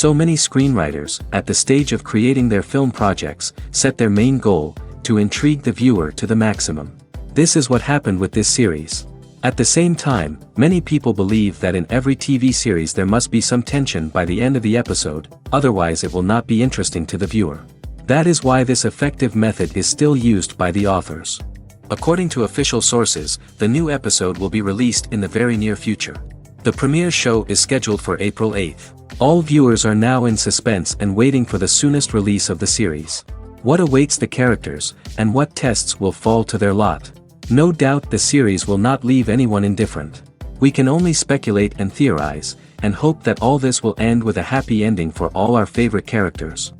So many screenwriters, at the stage of creating their film projects, set their main goal, to intrigue the viewer to the maximum. This is what happened with this series. At the same time, many people believe that in every TV series there must be some tension by the end of the episode, otherwise it will not be interesting to the viewer. That is why this effective method is still used by the authors. According to official sources, the new episode will be released in the very near future. The premiere show is scheduled for April 8th. All viewers are now in suspense and waiting for the soonest release of the series. What awaits the characters, and what tests will fall to their lot? No doubt the series will not leave anyone indifferent. We can only speculate and theorize, and hope that all this will end with a happy ending for all our favorite characters.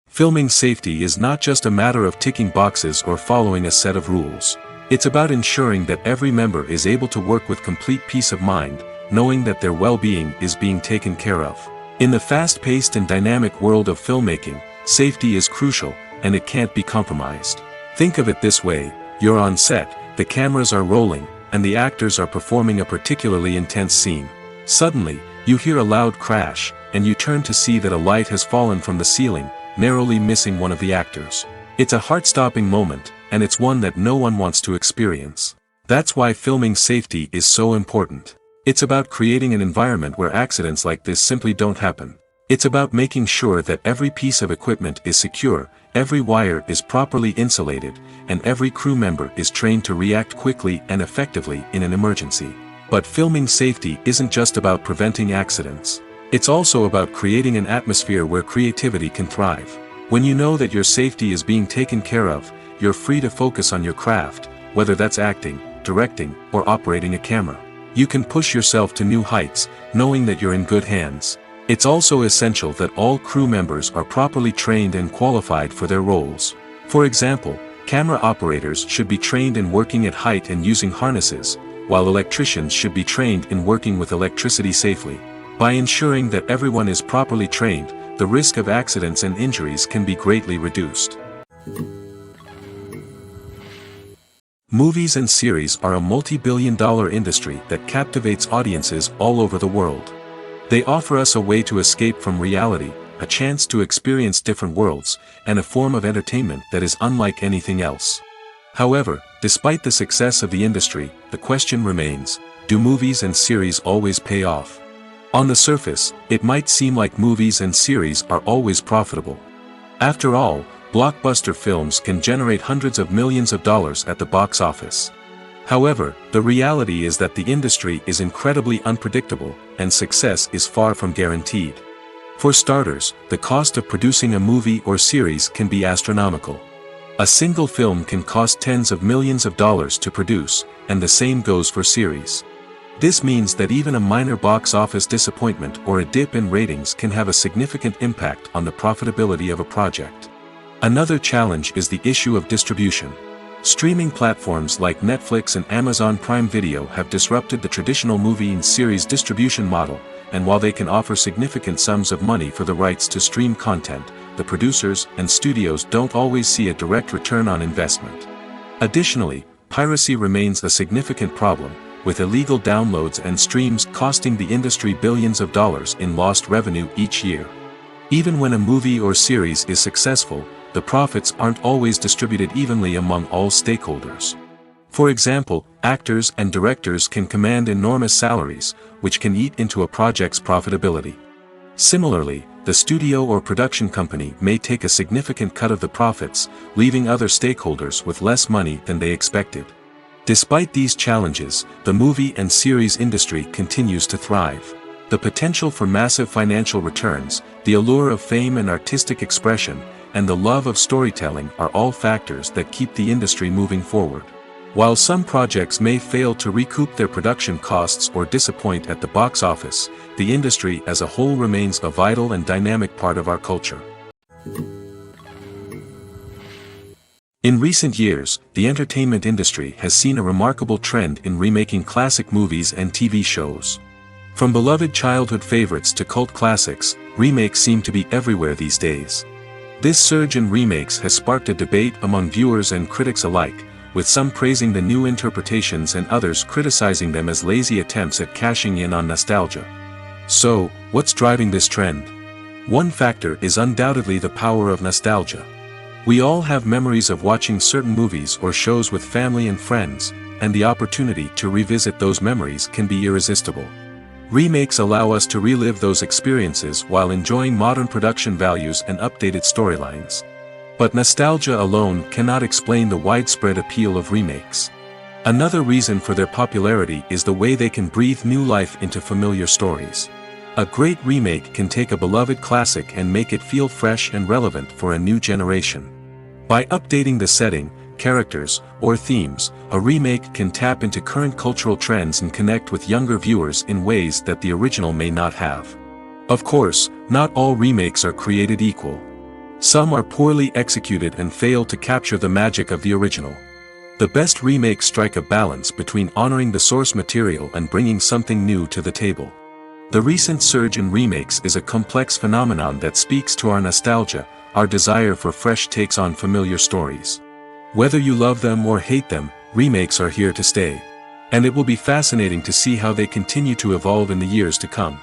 Filming safety is not just a matter of ticking boxes or following a set of rules. It's about ensuring that every member is able to work with complete peace of mind, knowing that their well-being is being taken care of. In the fast-paced and dynamic world of filmmaking, safety is crucial, and it can't be compromised. Think of it this way: you're on set, the cameras are rolling, and the actors are performing a particularly intense scene. Suddenly, you hear a loud crash, and you turn to see that a light has fallen from the ceiling, narrowly missing one of the actors. It's a heart-stopping moment, and it's one that no one wants to experience. That's why filming safety is so important. It's about creating an environment where accidents like this simply don't happen. It's about making sure that every piece of equipment is secure, every wire is properly insulated, and every crew member is trained to react quickly and effectively in an emergency. But filming safety isn't just about preventing accidents. It's also about creating an atmosphere where creativity can thrive. When you know that your safety is being taken care of, you're free to focus on your craft, whether that's acting, directing, or operating a camera. You can push yourself to new heights, knowing that you're in good hands. It's also essential that all crew members are properly trained and qualified for their roles. For example, camera operators should be trained in working at height and using harnesses, while electricians should be trained in working with electricity safely. By ensuring that everyone is properly trained, the risk of accidents and injuries can be greatly reduced. Movies and series are a multi-billion-dollar industry that captivates audiences all over the world. They offer us a way to escape from reality, a chance to experience different worlds, and a form of entertainment that is unlike anything else. However, despite the success of the industry, the question remains: do movies and series always pay off? On the surface, it might seem like movies and series are always profitable. After all, blockbuster films can generate hundreds of millions of dollars at the box office. However, the reality is that the industry is incredibly unpredictable, and success is far from guaranteed. For starters, the cost of producing a movie or series can be astronomical. A single film can cost tens of millions of dollars to produce, and the same goes for series. This means that even a minor box office disappointment or a dip in ratings can have a significant impact on the profitability of a project. Another challenge is the issue of distribution. Streaming platforms like Netflix and Amazon Prime Video have disrupted the traditional movie and series distribution model, and while they can offer significant sums of money for the rights to stream content, the producers and studios don't always see a direct return on investment. Additionally, piracy remains a significant problem, with illegal downloads and streams costing the industry billions of dollars in lost revenue each year. Even when a movie or series is successful, the profits aren't always distributed evenly among all stakeholders. For example, actors and directors can command enormous salaries, which can eat into a project's profitability. Similarly, the studio or production company may take a significant cut of the profits, leaving other stakeholders with less money than they expected. Despite these challenges, the movie and series industry continues to thrive. The potential for massive financial returns, the allure of fame and artistic expression, and the love of storytelling are all factors that keep the industry moving forward. While some projects may fail to recoup their production costs or disappoint at the box office, the industry as a whole remains a vital and dynamic part of our culture. In recent years, the entertainment industry has seen a remarkable trend in remaking classic movies and TV shows. From beloved childhood favorites to cult classics, remakes seem to be everywhere these days. This surge in remakes has sparked a debate among viewers and critics alike, with some praising the new interpretations and others criticizing them as lazy attempts at cashing in on nostalgia. So, what's driving this trend? One factor is undoubtedly the power of nostalgia. We all have memories of watching certain movies or shows with family and friends, and the opportunity to revisit those memories can be irresistible. Remakes allow us to relive those experiences while enjoying modern production values and updated storylines. But nostalgia alone cannot explain the widespread appeal of remakes. Another reason for their popularity is the way they can breathe new life into familiar stories. A great remake can take a beloved classic and make it feel fresh and relevant for a new generation. By updating the setting, characters, or themes, a remake can tap into current cultural trends and connect with younger viewers in ways that the original may not have. Of course, not all remakes are created equal. Some are poorly executed and fail to capture the magic of the original. The best remakes strike a balance between honoring the source material and bringing something new to the table. The recent surge in remakes is a complex phenomenon that speaks to our nostalgia, our desire for fresh takes on familiar stories. Whether you love them or hate them, remakes are here to stay. And it will be fascinating to see how they continue to evolve in the years to come.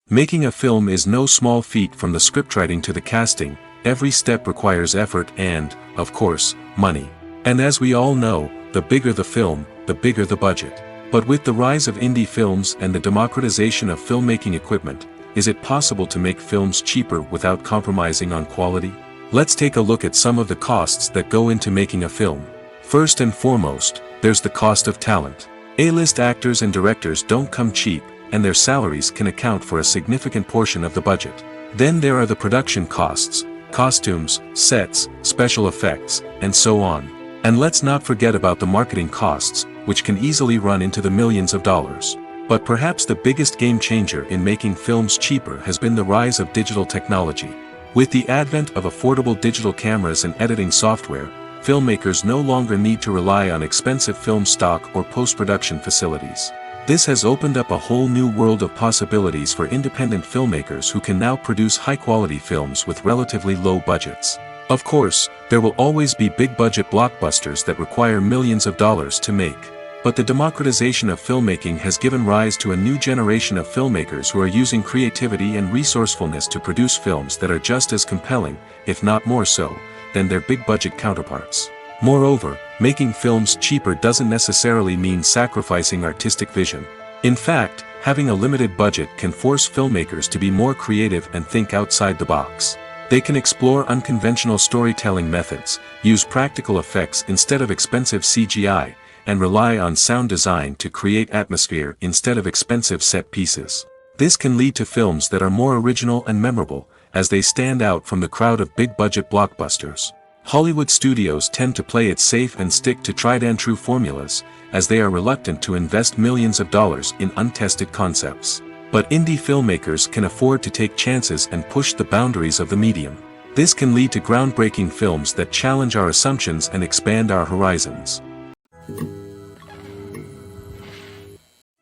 Making a film is no small feat. From the scriptwriting to the casting, every step requires effort and, of course, money. And as we all know, the bigger the film, the bigger the budget. But with the rise of indie films and the democratization of filmmaking equipment, is it possible to make films cheaper without compromising on quality? Let's take a look at some of the costs that go into making a film. First and foremost, there's the cost of talent. A-list actors and directors don't come cheap, and their salaries can account for a significant portion of the budget. Then there are the production costs, costumes, sets, special effects, and so on. And let's not forget about the marketing costs, which can easily run into the millions of dollars. But perhaps the biggest game changer in making films cheaper has been the rise of digital technology. With the advent of affordable digital cameras and editing software, filmmakers no longer need to rely on expensive film stock or post-production facilities. This has opened up a whole new world of possibilities for independent filmmakers who can now produce high-quality films with relatively low budgets. Of course, there will always be big-budget blockbusters that require millions of dollars to make. But the democratization of filmmaking has given rise to a new generation of filmmakers who are using creativity and resourcefulness to produce films that are just as compelling, if not more so, than their big-budget counterparts. Moreover, making films cheaper doesn't necessarily mean sacrificing artistic vision. In fact, having a limited budget can force filmmakers to be more creative and think outside the box. They can explore unconventional storytelling methods, use practical effects instead of expensive CGI, and rely on sound design to create atmosphere instead of expensive set pieces. This can lead to films that are more original and memorable, as they stand out from the crowd of big-budget blockbusters. Hollywood studios tend to play it safe and stick to tried-and-true formulas, as they are reluctant to invest millions of dollars in untested concepts. But indie filmmakers can afford to take chances and push the boundaries of the medium. This can lead to groundbreaking films that challenge our assumptions and expand our horizons.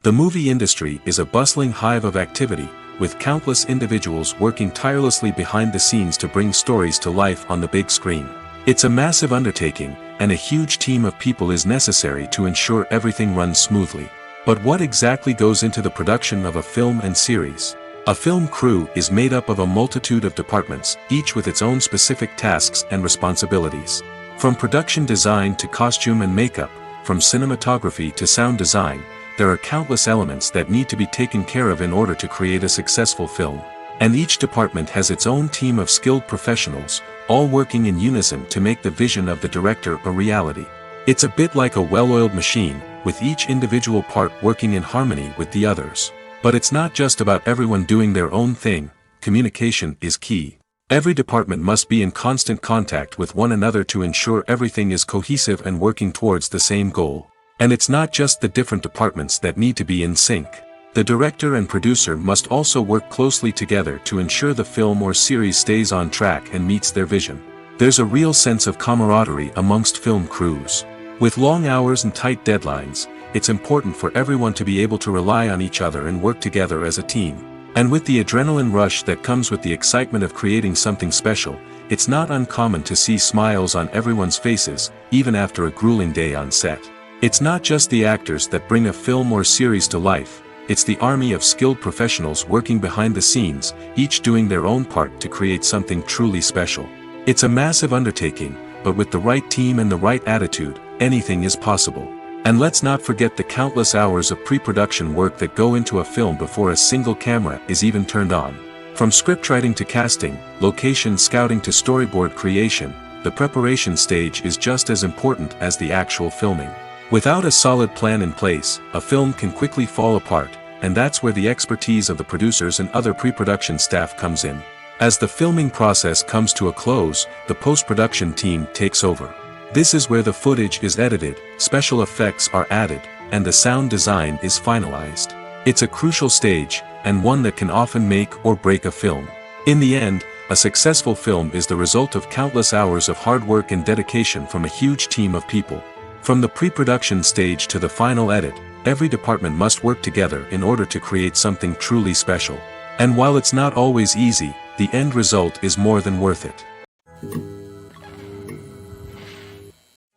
The movie industry is a bustling hive of activity, with countless individuals working tirelessly behind the scenes to bring stories to life on the big screen. It's a massive undertaking, and a huge team of people is necessary to ensure everything runs smoothly. But what exactly goes into the production of a film and series? A film crew is made up of a multitude of departments, each with its own specific tasks and responsibilities. From production design to costume and makeup, from cinematography to sound design, there are countless elements that need to be taken care of in order to create a successful film. And each department has its own team of skilled professionals, all working in unison to make the vision of the director a reality. It's a bit like a well-oiled machine, with each individual part working in harmony with the others. But it's not just about everyone doing their own thing. Communication is key. Every department must be in constant contact with one another to ensure everything is cohesive and working towards the same goal. And it's not just the different departments that need to be in sync. The director and producer must also work closely together to ensure the film or series stays on track and meets their vision. There's a real sense of camaraderie amongst film crews. With long hours and tight deadlines, it's important for everyone to be able to rely on each other and work together as a team. And with the adrenaline rush that comes with the excitement of creating something special, it's not uncommon to see smiles on everyone's faces, even after a grueling day on set. It's not just the actors that bring a film or series to life, it's the army of skilled professionals working behind the scenes, each doing their own part to create something truly special. It's a massive undertaking, but with the right team and the right attitude, anything is possible. And let's not forget the countless hours of pre-production work that go into a film before a single camera is even turned on. From scriptwriting to casting, location scouting to storyboard creation, the preparation stage is just as important as the actual filming. Without a solid plan in place, a film can quickly fall apart, and that's where the expertise of the producers and other pre-production staff comes in. As the filming process comes to a close, the post-production team takes over. This is where the footage is edited, special effects are added, and the sound design is finalized. It's a crucial stage, and one that can often make or break a film. In the end, a successful film is the result of countless hours of hard work and dedication from a huge team of people. From the pre-production stage to the final edit, every department must work together in order to create something truly special. And while it's not always easy, the end result is more than worth it.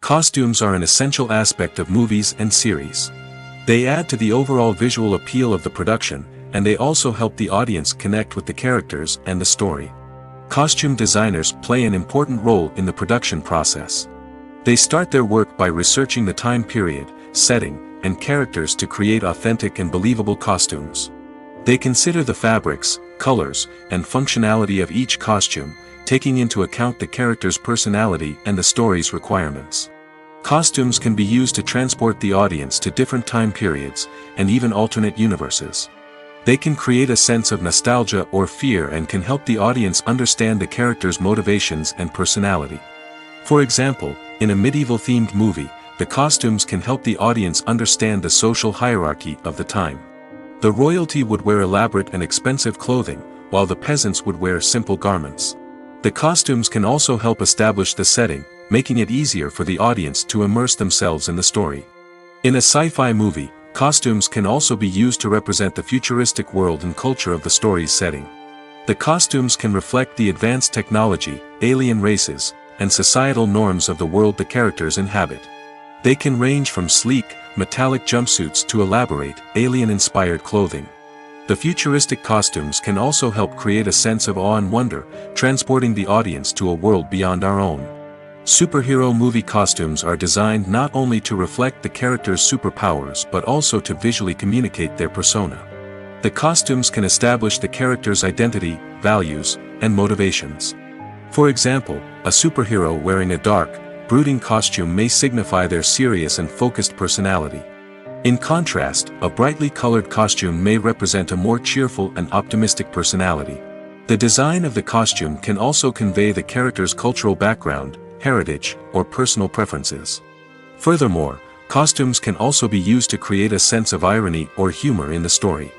Costumes are an essential aspect of movies and series. They add to the overall visual appeal of the production, and they also help the audience connect with the characters and the story. Costume designers play an important role in the production process. They start their work by researching the time period, setting, and characters to create authentic and believable costumes. They consider the fabrics, colors, and functionality of each costume, taking into account the character's personality and the story's requirements. Costumes can be used to transport the audience to different time periods, and even alternate universes. They can create a sense of nostalgia or fear and can help the audience understand the character's motivations and personality. For example, in a medieval-themed movie, the costumes can help the audience understand the social hierarchy of the time. The royalty would wear elaborate and expensive clothing, while the peasants would wear simple garments. The costumes can also help establish the setting, making it easier for the audience to immerse themselves in the story. In a sci-fi movie, costumes can also be used to represent the futuristic world and culture of the story's setting. The costumes can reflect the advanced technology, alien races, and societal norms of the world the characters inhabit. They can range from sleek, metallic jumpsuits to elaborate, alien-inspired clothing. The futuristic costumes can also help create a sense of awe and wonder, transporting the audience to a world beyond our own. Superhero movie costumes are designed not only to reflect the character's superpowers but also to visually communicate their persona. The costumes can establish the character's identity, values, and motivations. For example, a superhero wearing a dark, brooding costume may signify their serious and focused personality. In contrast, a brightly colored costume may represent a more cheerful and optimistic personality. The design of the costume can also convey the character's cultural background, heritage, or personal preferences. Furthermore, costumes can also be used to create a sense of irony or humor in the story.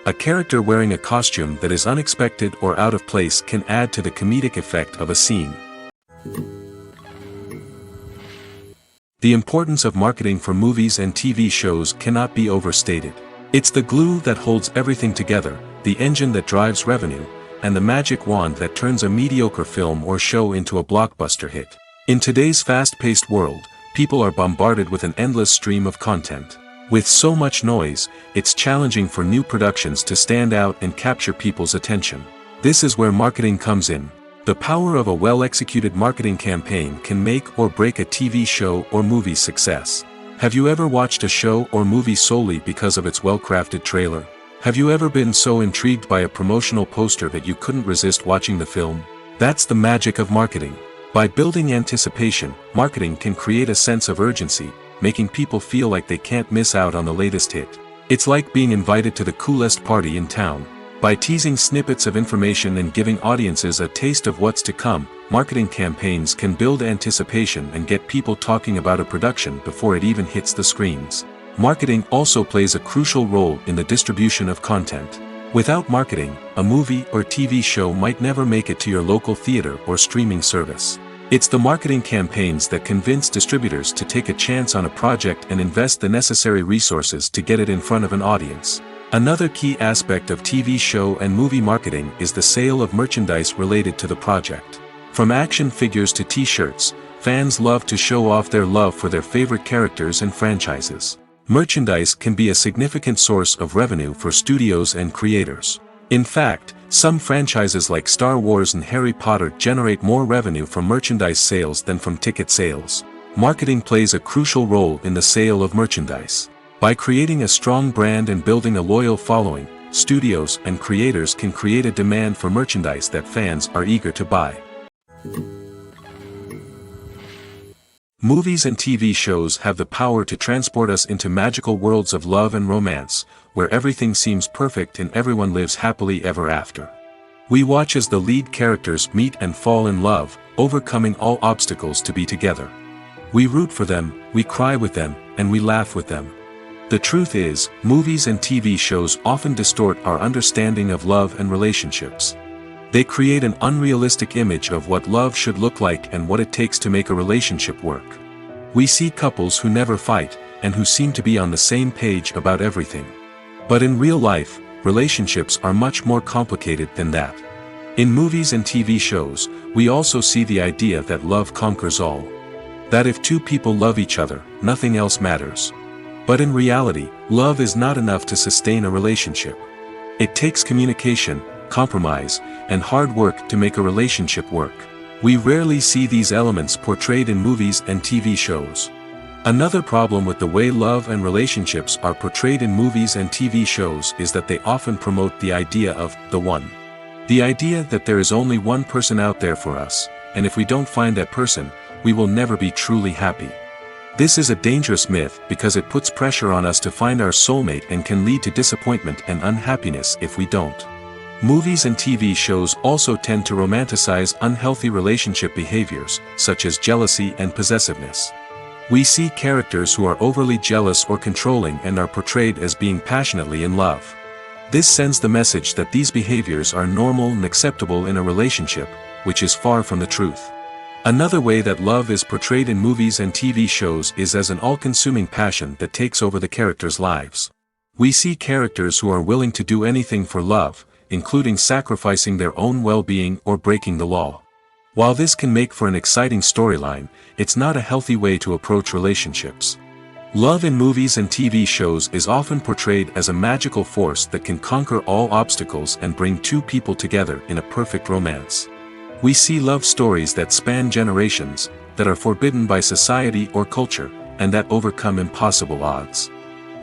A character wearing a costume that is unexpected or out of place can add to the comedic effect of a scene. The importance of marketing for movies and TV shows cannot be overstated. It's the glue that holds everything together, the engine that drives revenue, and the magic wand that turns a mediocre film or show into a blockbuster hit. In today's fast-paced world, people are bombarded with an endless stream of content. With so much noise, it's challenging for new productions to stand out and capture people's attention. This is where marketing comes in. The power of a well-executed marketing campaign can make or break a TV show or movie's success. Have you ever watched a show or movie solely because of its well-crafted trailer? Have you ever been so intrigued by a promotional poster that you couldn't resist watching the film? That's the magic of marketing. By building anticipation, marketing can create a sense of urgency, making people feel like they can't miss out on the latest hit. It's like being invited to the coolest party in town. By teasing snippets of information and giving audiences a taste of what's to come, marketing campaigns can build anticipation and get people talking about a production before it even hits the screens. Marketing also plays a crucial role in the distribution of content. Without marketing, a movie or TV show might never make it to your local theater or streaming service. It's the marketing campaigns that convince distributors to take a chance on a project and invest the necessary resources to get it in front of an audience. Another key aspect of TV show and movie marketing is the sale of merchandise related to the project. From action figures to t-shirts, fans love to show off their love for their favorite characters and franchises. Merchandise can be a significant source of revenue for studios and creators. In fact, some franchises like Star Wars and Harry Potter generate more revenue from merchandise sales than from ticket sales. Marketing plays a crucial role in the sale of merchandise. By creating a strong brand and building a loyal following, studios and creators can create a demand for merchandise that fans are eager to buy. Movies and TV shows have the power to transport us into magical worlds of love and romance, where everything seems perfect and everyone lives happily ever after. We watch as the lead characters meet and fall in love, overcoming all obstacles to be together. We root for them, we cry with them, and we laugh with them. The truth is, movies and TV shows often distort our understanding of love and relationships. They create an unrealistic image of what love should look like and what it takes to make a relationship work. We see couples who never fight, and who seem to be on the same page about everything. But in real life, relationships are much more complicated than that. In movies and TV shows, we also see the idea that love conquers all. That if two people love each other, nothing else matters. But in reality, love is not enough to sustain a relationship. It takes communication, compromise, and hard work to make a relationship work. We rarely see these elements portrayed in movies and TV shows. Another problem with the way love and relationships are portrayed in movies and TV shows is that they often promote the idea of the one. The idea that there is only one person out there for us, and if we don't find that person, we will never be truly happy. This is a dangerous myth because it puts pressure on us to find our soulmate and can lead to disappointment and unhappiness if we don't. Movies and TV shows also tend to romanticize unhealthy relationship behaviors, such as jealousy and possessiveness. We see characters who are overly jealous or controlling and are portrayed as being passionately in love. This sends the message that these behaviors are normal and acceptable in a relationship, which is far from the truth. Another way that love is portrayed in movies and TV shows is as an all-consuming passion that takes over the characters' lives. We see characters who are willing to do anything for love, including sacrificing their own well-being or breaking the law. While this can make for an exciting storyline, it's not a healthy way to approach relationships. Love in movies and TV shows is often portrayed as a magical force that can conquer all obstacles and bring two people together in a perfect romance. We see love stories that span generations, that are forbidden by society or culture, and that overcome impossible odds.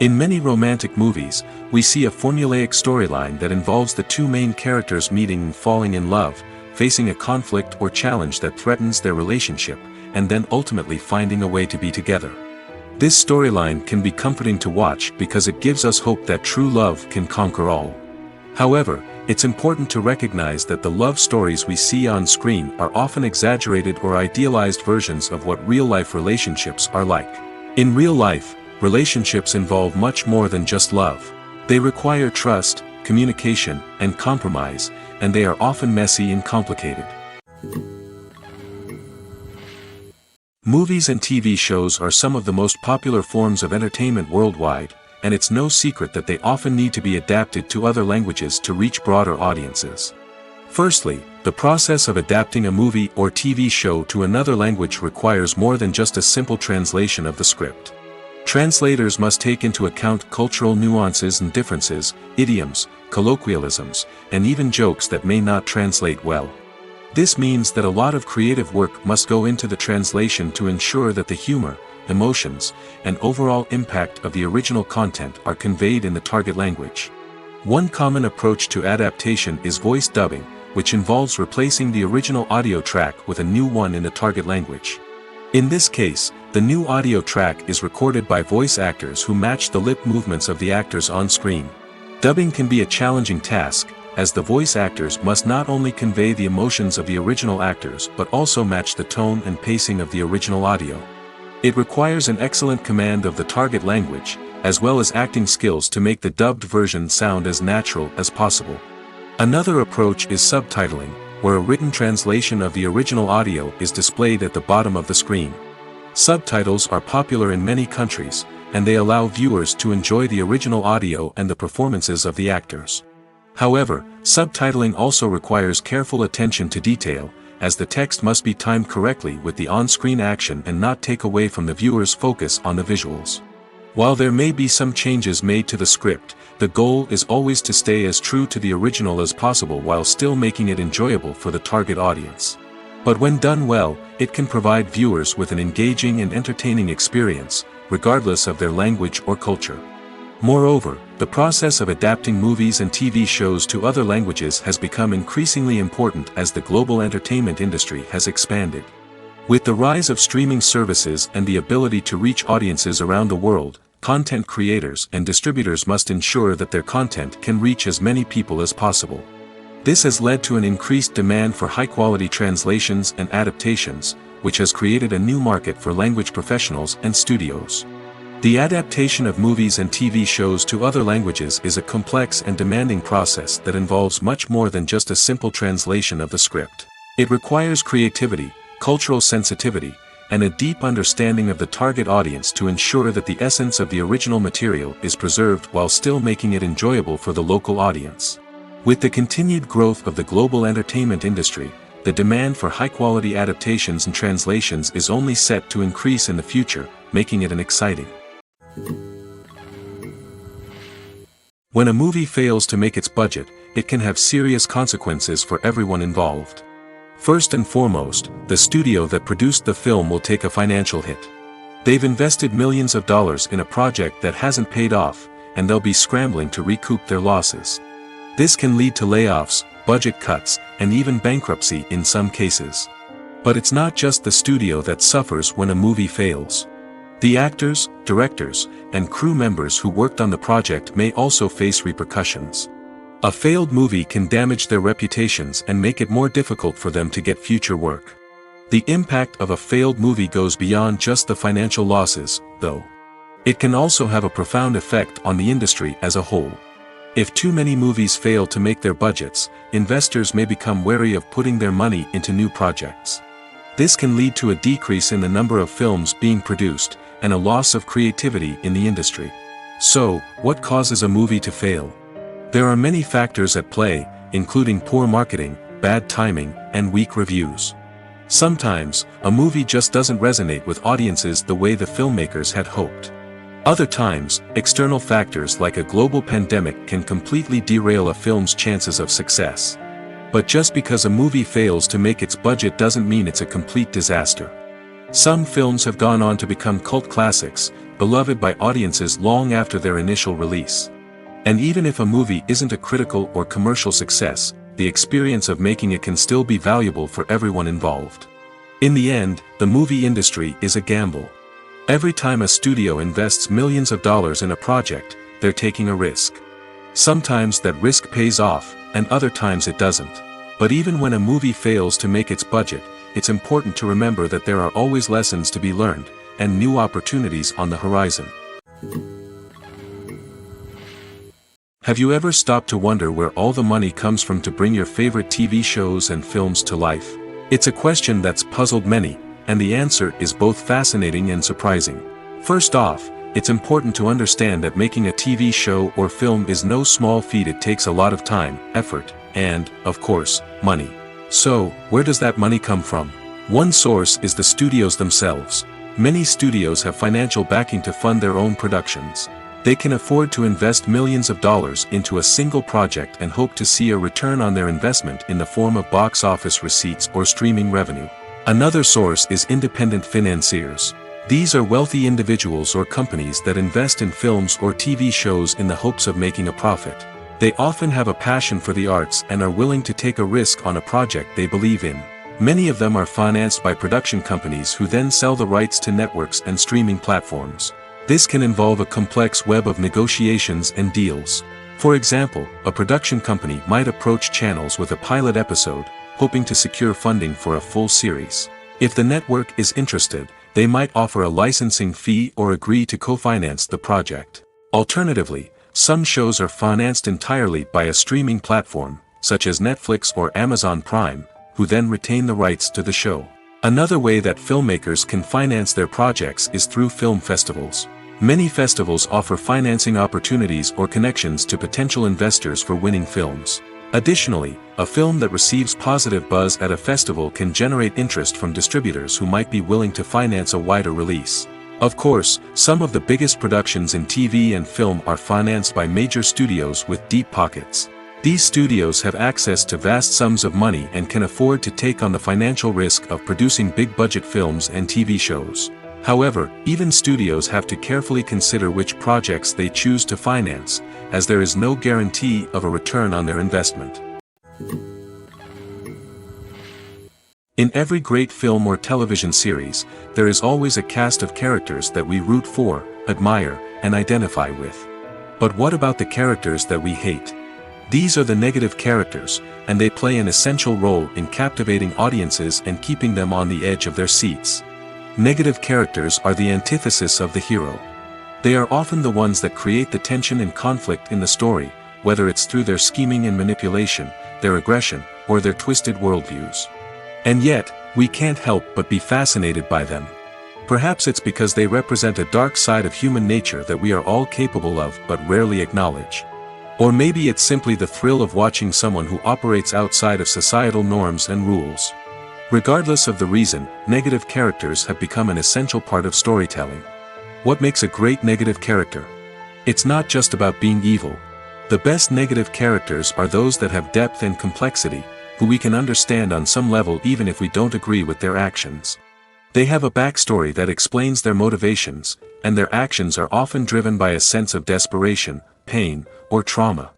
In many romantic movies, we see a formulaic storyline that involves the two main characters meeting and falling in love, facing a conflict or challenge that threatens their relationship, and then ultimately finding a way to be together. This storyline can be comforting to watch because it gives us hope that true love can conquer all. However, it's important to recognize that the love stories we see on screen are often exaggerated or idealized versions of what real-life relationships are like. In real life, relationships involve much more than just love. They require trust, communication, and compromise, and they are often messy and complicated. Movies and TV shows are some of the most popular forms of entertainment worldwide, and it's no secret that they often need to be adapted to other languages to reach broader audiences. Firstly, the process of adapting a movie or TV show to another language requires more than just a simple translation of the script. Translators must take into account cultural nuances and differences, idioms, colloquialisms, and even jokes that may not translate well. This means that a lot of creative work must go into the translation to ensure that the humor, emotions, and overall impact of the original content are conveyed in the target language. One common approach to adaptation is voice dubbing, which involves replacing the original audio track with a new one in the target language. In this case, the new audio track is recorded by voice actors who match the lip movements of the actors on screen. Dubbing can be a challenging task, as the voice actors must not only convey the emotions of the original actors but also match the tone and pacing of the original audio. It requires an excellent command of the target language, as well as acting skills to make the dubbed version sound as natural as possible. Another approach is subtitling, where a written translation of the original audio is displayed at the bottom of the screen. Subtitles are popular in many countries, and they allow viewers to enjoy the original audio and the performances of the actors. However, subtitling also requires careful attention to detail, as the text must be timed correctly with the on-screen action and not take away from the viewer's focus on the visuals. While there may be some changes made to the script, the goal is always to stay as true to the original as possible while still making it enjoyable for the target audience. But when done well, it can provide viewers with an engaging and entertaining experience, regardless of their language or culture. Moreover, the process of adapting movies and TV shows to other languages has become increasingly important as the global entertainment industry has expanded. With the rise of streaming services and the ability to reach audiences around the world, content creators and distributors must ensure that their content can reach as many people as possible. This has led to an increased demand for high-quality translations and adaptations, which has created a new market for language professionals and studios. The adaptation of movies and TV shows to other languages is a complex and demanding process that involves much more than just a simple translation of the script. It requires creativity, cultural sensitivity, and a deep understanding of the target audience to ensure that the essence of the original material is preserved while still making it enjoyable for the local audience. With the continued growth of the global entertainment industry, the demand for high-quality adaptations and translations is only set to increase in the future, making it an exciting. When a movie fails to make its budget, it can have serious consequences for everyone involved. First and foremost, the studio that produced the film will take a financial hit. They've invested millions of dollars in a project that hasn't paid off, and they'll be scrambling to recoup their losses. This can lead to layoffs, budget cuts, and even bankruptcy in some cases. But it's not just the studio that suffers when a movie fails. The actors, directors, and crew members who worked on the project may also face repercussions. A failed movie can damage their reputations and make it more difficult for them to get future work. The impact of a failed movie goes beyond just the financial losses, though. It can also have a profound effect on the industry as a whole. If too many movies fail to make their budgets, investors may become wary of putting their money into new projects. This can lead to a decrease in the number of films being produced, and a loss of creativity in the industry. So, what causes a movie to fail? There are many factors at play, including poor marketing, bad timing, and weak reviews. Sometimes, a movie just doesn't resonate with audiences the way the filmmakers had hoped. Other times, external factors like a global pandemic can completely derail a film's chances of success. But just because a movie fails to make its budget doesn't mean it's a complete disaster. Some films have gone on to become cult classics, beloved by audiences long after their initial release. And even if a movie isn't a critical or commercial success, the experience of making it can still be valuable for everyone involved. In the end, the movie industry is a gamble. Every time a studio invests millions of dollars in a project, they're taking a risk. Sometimes that risk pays off, and other times it doesn't. But even when a movie fails to make its budget, it's important to remember that there are always lessons to be learned, and new opportunities on the horizon. Have you ever stopped to wonder where all the money comes from to bring your favorite TV shows and films to life? It's a question that's puzzled many, and the answer is both fascinating and surprising. First off, it's important to understand that making a TV show or film is no small feat. It takes a lot of time, effort, and, of course, money. So, where does that money come from? One source is the studios themselves. Many studios have financial backing to fund their own productions. They can afford to invest millions of dollars into a single project and hope to see a return on their investment in the form of box office receipts or streaming revenue. Another source is independent financiers. These are wealthy individuals or companies that invest in films or TV shows in the hopes of making a profit. They often have a passion for the arts and are willing to take a risk on a project they believe in. Many of them are financed by production companies who then sell the rights to networks and streaming platforms. This can involve a complex web of negotiations and deals. For example, a production company might approach channels with a pilot episode, hoping to secure funding for a full series. If the network is interested, they might offer a licensing fee or agree to co-finance the project. Alternatively, some shows are financed entirely by a streaming platform, such as Netflix or Amazon Prime, who then retain the rights to the show. Another way that filmmakers can finance their projects is through film festivals. Many festivals offer financing opportunities or connections to potential investors for winning films. Additionally, a film that receives positive buzz at a festival can generate interest from distributors who might be willing to finance a wider release. Of course, some of the biggest productions in TV and film are financed by major studios with deep pockets. These studios have access to vast sums of money and can afford to take on the financial risk of producing big-budget films and TV shows. However, even studios have to carefully consider which projects they choose to finance, as there is no guarantee of a return on their investment. In every great film or television series, there is always a cast of characters that we root for, admire, and identify with. But what about the characters that we hate? These are the negative characters, and they play an essential role in captivating audiences and keeping them on the edge of their seats. Negative characters are the antithesis of the hero. They are often the ones that create the tension and conflict in the story, whether it's through their scheming and manipulation, their aggression, or their twisted worldviews. And yet, we can't help but be fascinated by them. Perhaps it's because they represent a dark side of human nature that we are all capable of but rarely acknowledge. Or maybe it's simply the thrill of watching someone who operates outside of societal norms and rules. Regardless of the reason, negative characters have become an essential part of storytelling. What makes a great negative character? It's not just about being evil. The best negative characters are those that have depth and complexity, who we can understand on some level even if we don't agree with their actions. They have a backstory that explains their motivations, and their actions are often driven by a sense of desperation, pain, or trauma.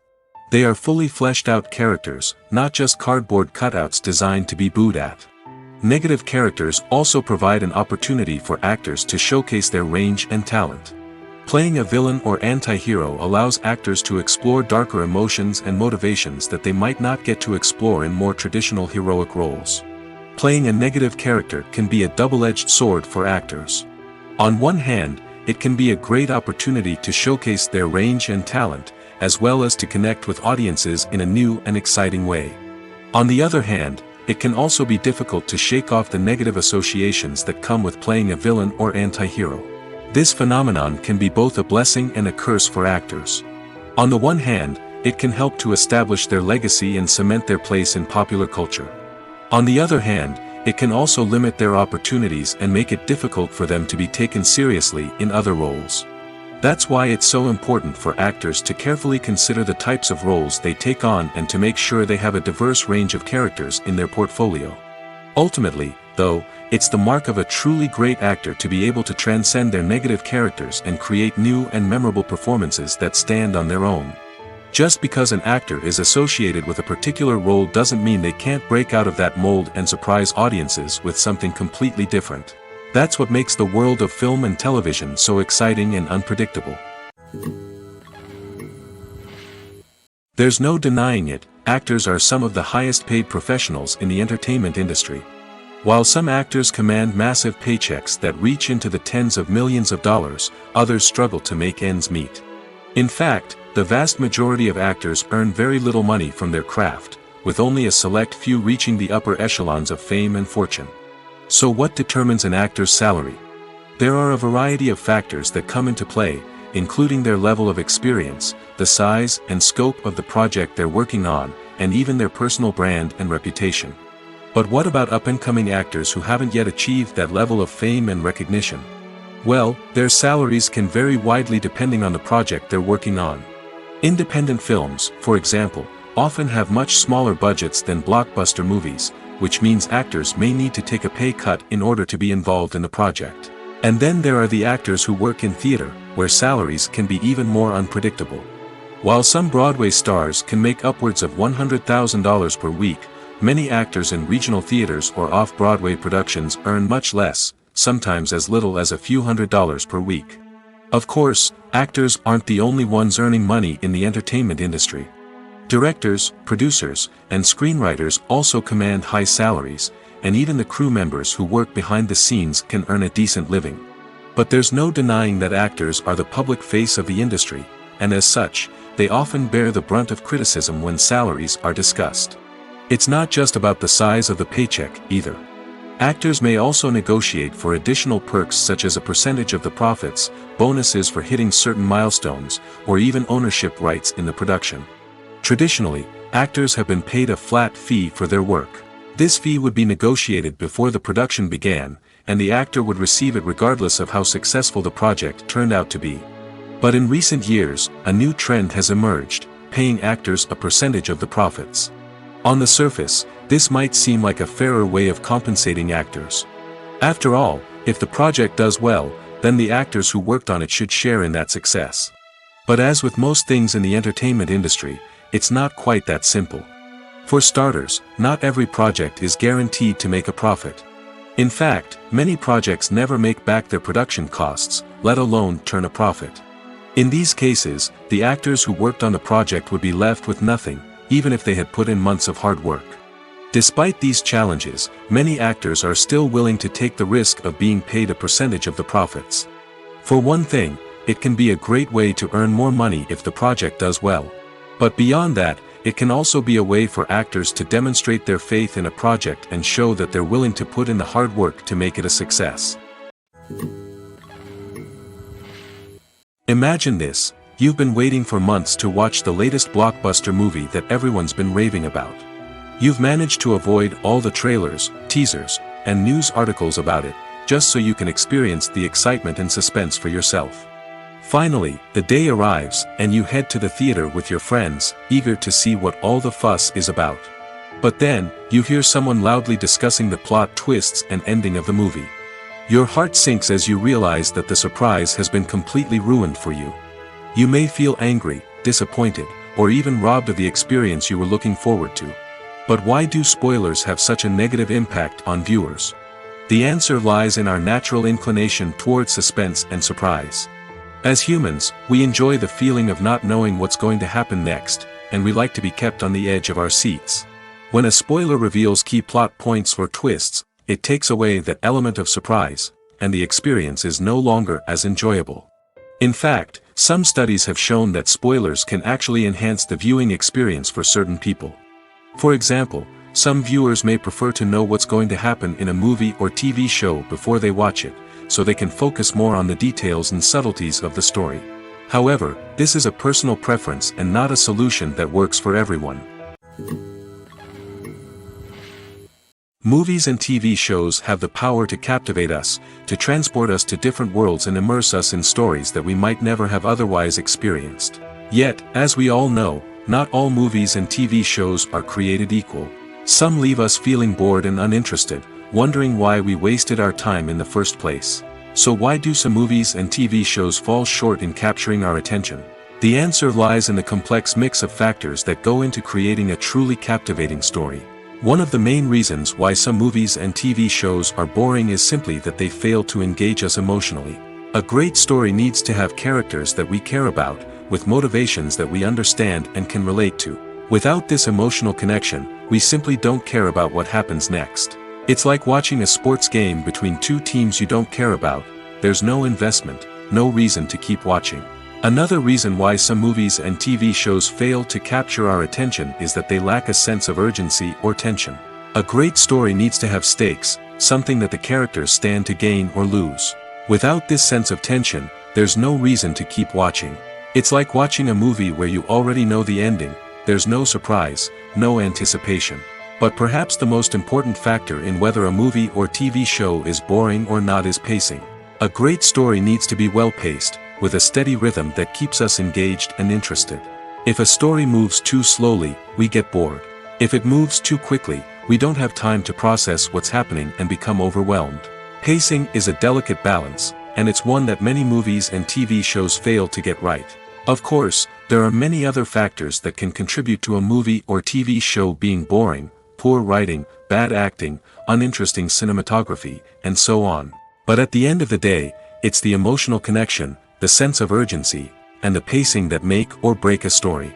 They are fully fleshed out characters, not just cardboard cutouts designed to be booed at. Negative characters also provide an opportunity for actors to showcase their range and talent. Playing a villain or anti-hero allows actors to explore darker emotions and motivations that they might not get to explore in more traditional heroic roles. Playing a negative character can be a double-edged sword for actors. On one hand, it can be a great opportunity to showcase their range and talent, as well as to connect with audiences in a new and exciting way. On the other hand, it can also be difficult to shake off the negative associations that come with playing a villain or anti-hero. This phenomenon can be both a blessing and a curse for actors. On the one hand, it can help to establish their legacy and cement their place in popular culture. On the other hand, it can also limit their opportunities and make it difficult for them to be taken seriously in other roles. That's why it's so important for actors to carefully consider the types of roles they take on and to make sure they have a diverse range of characters in their portfolio. Ultimately, though, it's the mark of a truly great actor to be able to transcend their negative characters and create new and memorable performances that stand on their own. Just because an actor is associated with a particular role doesn't mean they can't break out of that mold and surprise audiences with something completely different. That's what makes the world of film and television so exciting and unpredictable. There's no denying it, actors are some of the highest paid professionals in the entertainment industry. While some actors command massive paychecks that reach into the tens of millions of dollars, others struggle to make ends meet. In fact, the vast majority of actors earn very little money from their craft, with only a select few reaching the upper echelons of fame and fortune. So what determines an actor's salary? There are a variety of factors that come into play, including their level of experience, the size and scope of the project they're working on, and even their personal brand and reputation. But what about up-and-coming actors who haven't yet achieved that level of fame and recognition? Well, their salaries can vary widely depending on the project they're working on. Independent films, for example, often have much smaller budgets than blockbuster movies, which means actors may need to take a pay cut in order to be involved in the project. And then there are the actors who work in theater, where salaries can be even more unpredictable. While some Broadway stars can make upwards of $100,000 per week, many actors in regional theaters or off-Broadway productions earn much less, sometimes as little as a few $100s per week. Of course, actors aren't the only ones earning money in the entertainment industry. Directors, producers, and screenwriters also command high salaries, and even the crew members who work behind the scenes can earn a decent living. But there's no denying that actors are the public face of the industry, and as such, they often bear the brunt of criticism when salaries are discussed. It's not just about the size of the paycheck, either. Actors may also negotiate for additional perks such as a percentage of the profits, bonuses for hitting certain milestones, or even ownership rights in the production. Traditionally, actors have been paid a flat fee for their work. This fee would be negotiated before the production began, and the actor would receive it regardless of how successful the project turned out to be. But in recent years, a new trend has emerged, paying actors a percentage of the profits. On the surface, this might seem like a fairer way of compensating actors. After all, if the project does well, then the actors who worked on it should share in that success. But as with most things in the entertainment industry, it's not quite that simple. For starters, not every project is guaranteed to make a profit. In fact, many projects never make back their production costs, let alone turn a profit. In these cases, the actors who worked on the project would be left with nothing, even if they had put in months of hard work. Despite these challenges, many actors are still willing to take the risk of being paid a percentage of the profits. For one thing, it can be a great way to earn more money if the project does well. But beyond that, it can also be a way for actors to demonstrate their faith in a project and show that they're willing to put in the hard work to make it a success. Imagine this: you've been waiting for months to watch the latest blockbuster movie that everyone's been raving about. You've managed to avoid all the trailers, teasers, and news articles about it, just so you can experience the excitement and suspense for yourself. Finally, the day arrives, and you head to the theater with your friends, eager to see what all the fuss is about. But then, you hear someone loudly discussing the plot twists and ending of the movie. Your heart sinks as you realize that the surprise has been completely ruined for you. You may feel angry, disappointed, or even robbed of the experience you were looking forward to. But why do spoilers have such a negative impact on viewers? The answer lies in our natural inclination toward suspense and surprise. As humans, we enjoy the feeling of not knowing what's going to happen next, and we like to be kept on the edge of our seats. When a spoiler reveals key plot points or twists, it takes away that element of surprise, and the experience is no longer as enjoyable. In fact, some studies have shown that spoilers can actually enhance the viewing experience for certain people. For example, some viewers may prefer to know what's going to happen in a movie or TV show before they watch it, so they can focus more on the details and subtleties of the story. However, this is a personal preference and not a solution that works for everyone. Movies and TV shows have the power to captivate us, to transport us to different worlds and immerse us in stories that we might never have otherwise experienced. Yet, as we all know, not all movies and TV shows are created equal. Some leave us feeling bored and uninterested, wondering why we wasted our time in the first place. So why do some movies and TV shows fall short in capturing our attention? The answer lies in the complex mix of factors that go into creating a truly captivating story. One of the main reasons why some movies and TV shows are boring is simply that they fail to engage us emotionally. A great story needs to have characters that we care about, with motivations that we understand and can relate to. Without this emotional connection, we simply don't care about what happens next. It's like watching a sports game between two teams you don't care about. There's no investment, no reason to keep watching. Another reason why some movies and TV shows fail to capture our attention is that they lack a sense of urgency or tension. A great story needs to have stakes, something that the characters stand to gain or lose. Without this sense of tension, there's no reason to keep watching. It's like watching a movie where you already know the ending. There's no surprise, no anticipation. But perhaps the most important factor in whether a movie or TV show is boring or not is pacing. A great story needs to be well-paced, with a steady rhythm that keeps us engaged and interested. If a story moves too slowly, we get bored. If it moves too quickly, we don't have time to process what's happening and become overwhelmed. Pacing is a delicate balance, and it's one that many movies and TV shows fail to get right. Of course, there are many other factors that can contribute to a movie or TV show being boring: poor writing, bad acting, uninteresting cinematography, and so on. But at the end of the day, it's the emotional connection, the sense of urgency, and the pacing that make or break a story.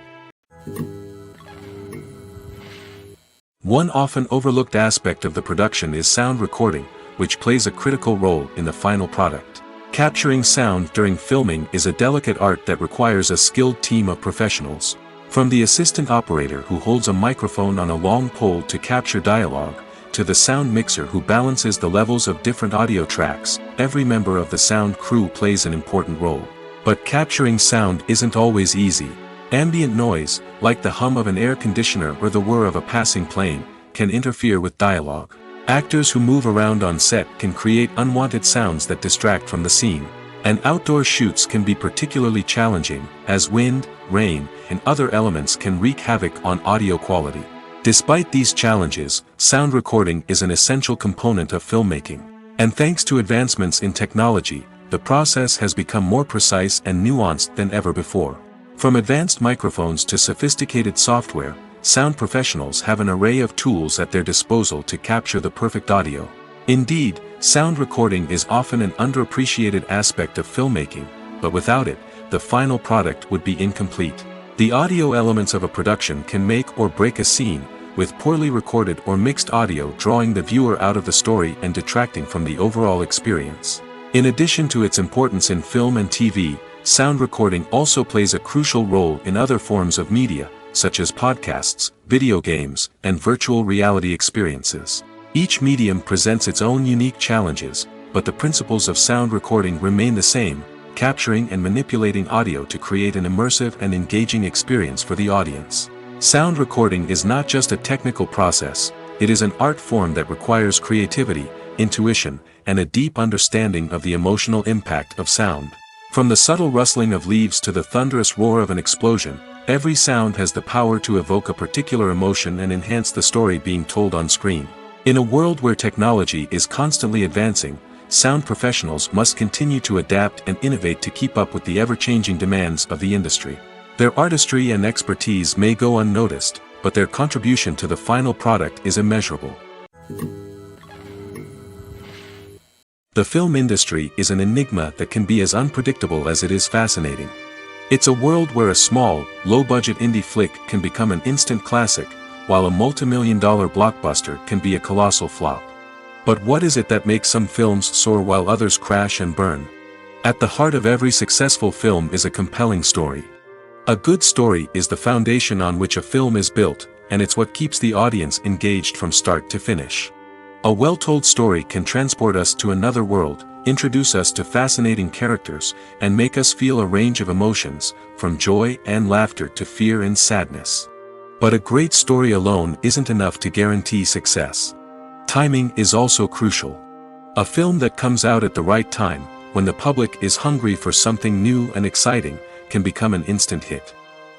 One often overlooked aspect of the production is sound recording, which plays a critical role in the final product. Capturing sound during filming is a delicate art that requires a skilled team of professionals. From the assistant operator who holds a microphone on a long pole to capture dialogue, to the sound mixer who balances the levels of different audio tracks, every member of the sound crew plays an important role. But capturing sound isn't always easy. Ambient noise, like the hum of an air conditioner or the whir of a passing plane, can interfere with dialogue. Actors who move around on set can create unwanted sounds that distract from the scene. And outdoor shoots can be particularly challenging, as wind, rain, and other elements can wreak havoc on audio quality. Despite these challenges, sound recording is an essential component of filmmaking. And thanks to advancements in technology, the process has become more precise and nuanced than ever before. From advanced microphones to sophisticated software, sound professionals have an array of tools at their disposal to capture the perfect audio. Indeed, sound recording is often an underappreciated aspect of filmmaking, but without it, the final product would be incomplete. The audio elements of a production can make or break a scene, with poorly recorded or mixed audio drawing the viewer out of the story and detracting from the overall experience. In addition to its importance in film and TV, sound recording also plays a crucial role in other forms of media, such as podcasts, video games, and virtual reality experiences. Each medium presents its own unique challenges, but the principles of sound recording remain the same, capturing and manipulating audio to create an immersive and engaging experience for the audience. Sound recording is not just a technical process, it is an art form that requires creativity, intuition, and a deep understanding of the emotional impact of sound. From the subtle rustling of leaves to the thunderous roar of an explosion, every sound has the power to evoke a particular emotion and enhance the story being told on screen. In a world where technology is constantly advancing, sound professionals must continue to adapt and innovate to keep up with the ever-changing demands of the industry. Their artistry and expertise may go unnoticed, but their contribution to the final product is immeasurable. The film industry is an enigma that can be as unpredictable as it is fascinating. It's a world where a small, low-budget indie flick can become an instant classic, while a multi-million-dollar blockbuster can be a colossal flop. But what is it that makes some films soar while others crash and burn? At the heart of every successful film is a compelling story. A good story is the foundation on which a film is built, and it's what keeps the audience engaged from start to finish. A well-told story can transport us to another world, introduce us to fascinating characters, and make us feel a range of emotions, from joy and laughter to fear and sadness. But a great story alone isn't enough to guarantee success. Timing is also crucial. A film that comes out at the right time, when the public is hungry for something new and exciting, can become an instant hit.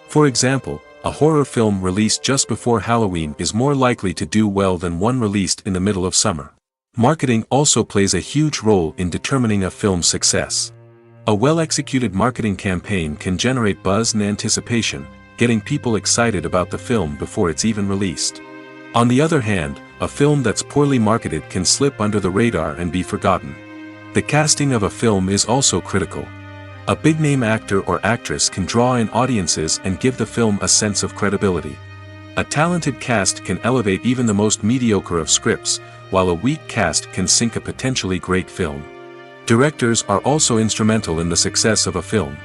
For example, a horror film released just before Halloween is more likely to do well than one released in the middle of summer. Marketing also plays a huge role in determining a film's success. A well-executed marketing campaign can generate buzz and anticipation, getting people excited about the film before it's even released. On the other hand, a film that's poorly marketed can slip under the radar and be forgotten. The casting of a film is also critical. A big-name actor or actress can draw in audiences and give the film a sense of credibility. A talented cast can elevate even the most mediocre of scripts, while a weak cast can sink a potentially great film. Directors are also instrumental in the success of a film.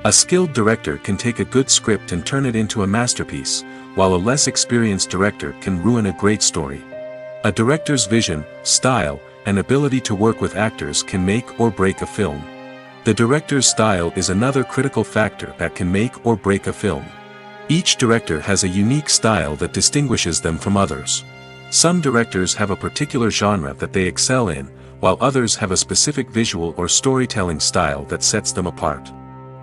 A skilled director can take a good script and turn it into a masterpiece, while a less experienced director can ruin a great story. A director's vision, style, and ability to work with actors can make or break a film. The director's style is another critical factor that can make or break a film. Each director has a unique style that distinguishes them from others. Some directors have a particular genre that they excel in, while others have a specific visual or storytelling style that sets them apart.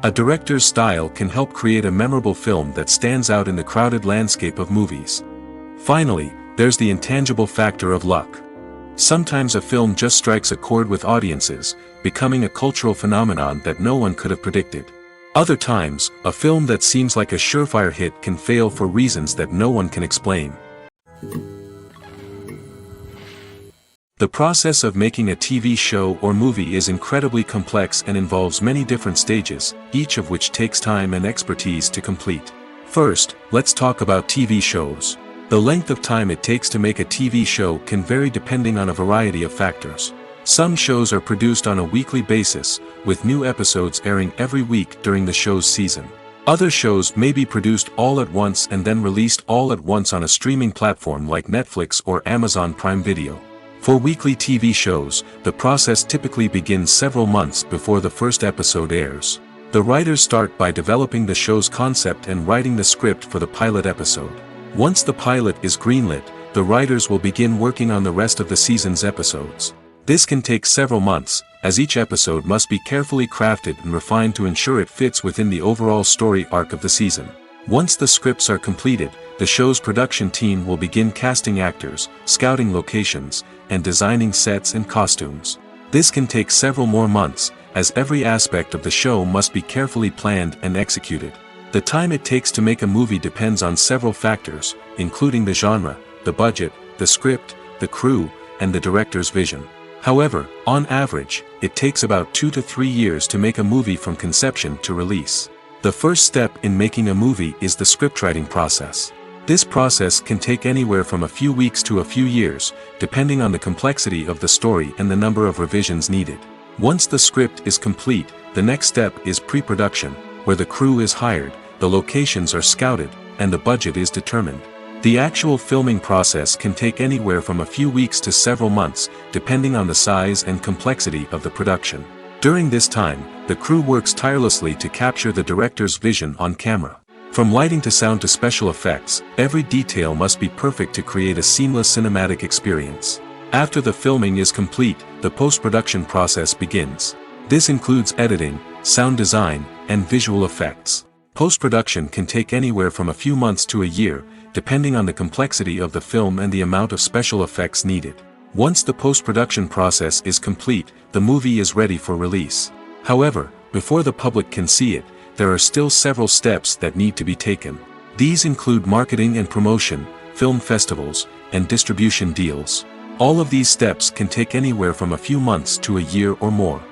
A director's style can help create a memorable film that stands out in the crowded landscape of movies. Finally, there's the intangible factor of luck. Sometimes a film just strikes a chord with audiences, becoming a cultural phenomenon that no one could have predicted. Other times, a film that seems like a surefire hit can fail for reasons that no one can explain. The process of making a TV show or movie is incredibly complex and involves many different stages, each of which takes time and expertise to complete. First, let's talk about TV shows. The length of time it takes to make a TV show can vary depending on a variety of factors. Some shows are produced on a weekly basis, with new episodes airing every week during the show's season. Other shows may be produced all at once and then released all at once on a streaming platform like Netflix or Amazon Prime Video. For weekly TV shows, the process typically begins several months before the first episode airs. The writers start by developing the show's concept and writing the script for the pilot episode. Once the pilot is greenlit, the writers will begin working on the rest of the season's episodes. This can take several months, as each episode must be carefully crafted and refined to ensure it fits within the overall story arc of the season. Once the scripts are completed, the show's production team will begin casting actors, scouting locations, and designing sets and costumes. This can take several more months, as every aspect of the show must be carefully planned and executed. The time it takes to make a movie depends on several factors, including the genre, the budget, the script, the crew, and the director's vision. However, on average, it takes about 2 to 3 years to make a movie from conception to release. The first step in making a movie is the scriptwriting process. This process can take anywhere from a few weeks to a few years, depending on the complexity of the story and the number of revisions needed. Once the script is complete, the next step is pre-production, where the crew is hired, the locations are scouted, and the budget is determined. The actual filming process can take anywhere from a few weeks to several months, depending on the size and complexity of the production. During this time, the crew works tirelessly to capture the director's vision on camera. From lighting to sound to special effects, every detail must be perfect to create a seamless cinematic experience. After the filming is complete, the post-production process begins. This includes editing, sound design, and visual effects. Post-production can take anywhere from a few months to a year, depending on the complexity of the film and the amount of special effects needed. Once the post-production process is complete, the movie is ready for release. However, before the public can see it, there are still several steps that need to be taken. These include marketing and promotion, film festivals, and distribution deals. All of these steps can take anywhere from a few months to a year or more.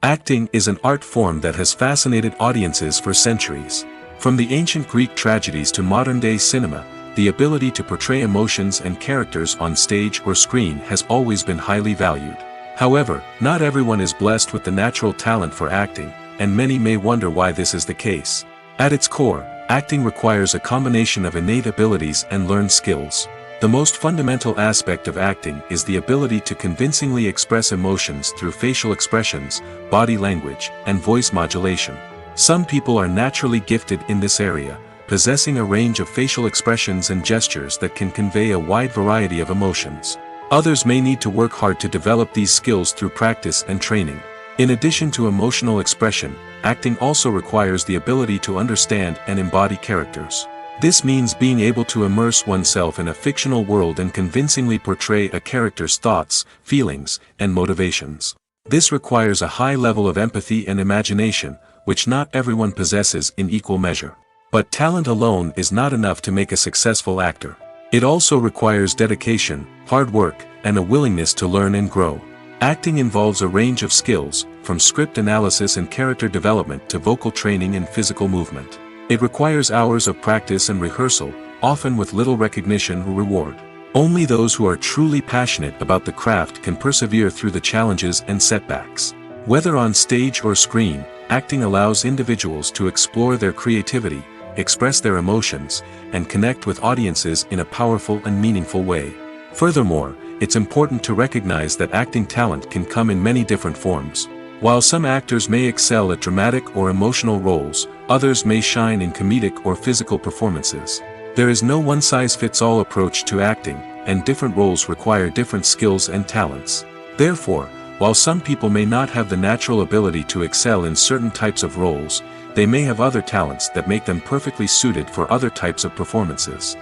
Acting is an art form that has fascinated audiences for centuries. From the ancient Greek tragedies to modern-day cinema, the ability to portray emotions and characters on stage or screen has always been highly valued. However, not everyone is blessed with the natural talent for acting, and many may wonder why this is the case. At its core, acting requires a combination of innate abilities and learned skills. The most fundamental aspect of acting is the ability to convincingly express emotions through facial expressions, body language, and voice modulation. Some people are naturally gifted in this area, possessing a range of facial expressions and gestures that can convey a wide variety of emotions. Others may need to work hard to develop these skills through practice and training. In addition to emotional expression, acting also requires the ability to understand and embody characters. This means being able to immerse oneself in a fictional world and convincingly portray a character's thoughts, feelings, and motivations. This requires a high level of empathy and imagination, which not everyone possesses in equal measure. But talent alone is not enough to make a successful actor. It also requires dedication, hard work, and a willingness to learn and grow. Acting involves a range of skills, from script analysis and character development to vocal training and physical movement. It requires hours of practice and rehearsal, often with little recognition or reward. Only those who are truly passionate about the craft can persevere through the challenges and setbacks. Whether on stage or screen, acting allows individuals to explore their creativity, express their emotions, and connect with audiences in a powerful and meaningful way. Furthermore, it's important to recognize that acting talent can come in many different forms. While some actors may excel at dramatic or emotional roles, others may shine in comedic or physical performances. There is no one-size-fits-all approach to acting, and different roles require different skills and talents. Therefore, while some people may not have the natural ability to excel in certain types of roles, they may have other talents that make them perfectly suited for other types of performances.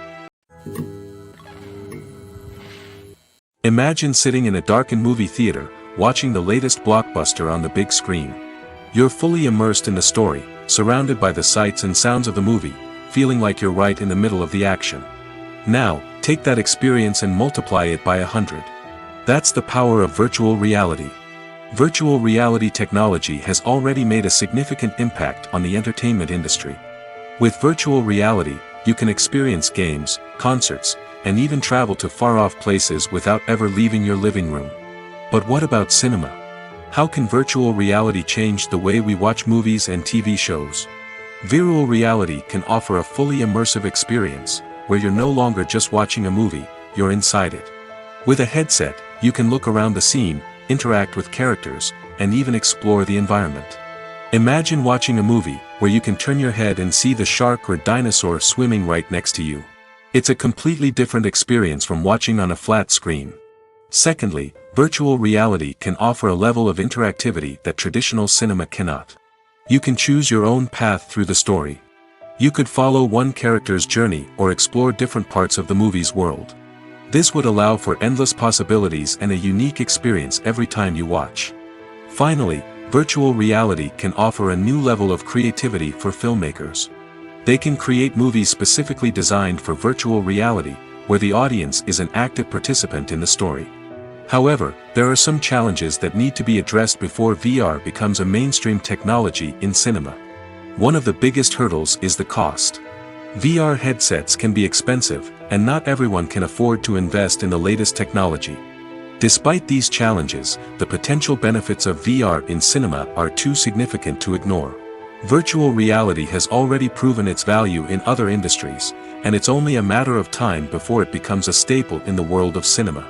Imagine sitting in a darkened movie theater, watching the latest blockbuster on the big screen. You're fully immersed in the story, surrounded by the sights and sounds of the movie, feeling like you're right in the middle of the action. Now, take that experience and multiply it by 100. That's the power of virtual reality. Virtual reality technology has already made a significant impact on the entertainment industry. With virtual reality, you can experience games, concerts, and even travel to far-off places without ever leaving your living room. But what about cinema? How can virtual reality change the way we watch movies and TV shows? Virtual reality can offer a fully immersive experience, where you're no longer just watching a movie, you're inside it. With a headset, you can look around the scene, interact with characters, and even explore the environment. Imagine watching a movie where you can turn your head and see the shark or dinosaur swimming right next to you. It's a completely different experience from watching on a flat screen. Secondly, virtual reality can offer a level of interactivity that traditional cinema cannot. You can choose your own path through the story. You could follow one character's journey or explore different parts of the movie's world. This would allow for endless possibilities and a unique experience every time you watch. Finally, virtual reality can offer a new level of creativity for filmmakers. They can create movies specifically designed for virtual reality, where the audience is an active participant in the story. However, there are some challenges that need to be addressed before VR becomes a mainstream technology in cinema. One of the biggest hurdles is the cost. VR headsets can be expensive, and not everyone can afford to invest in the latest technology. Despite these challenges, the potential benefits of VR in cinema are too significant to ignore. Virtual reality has already proven its value in other industries, and it's only a matter of time before it becomes a staple in the world of cinema.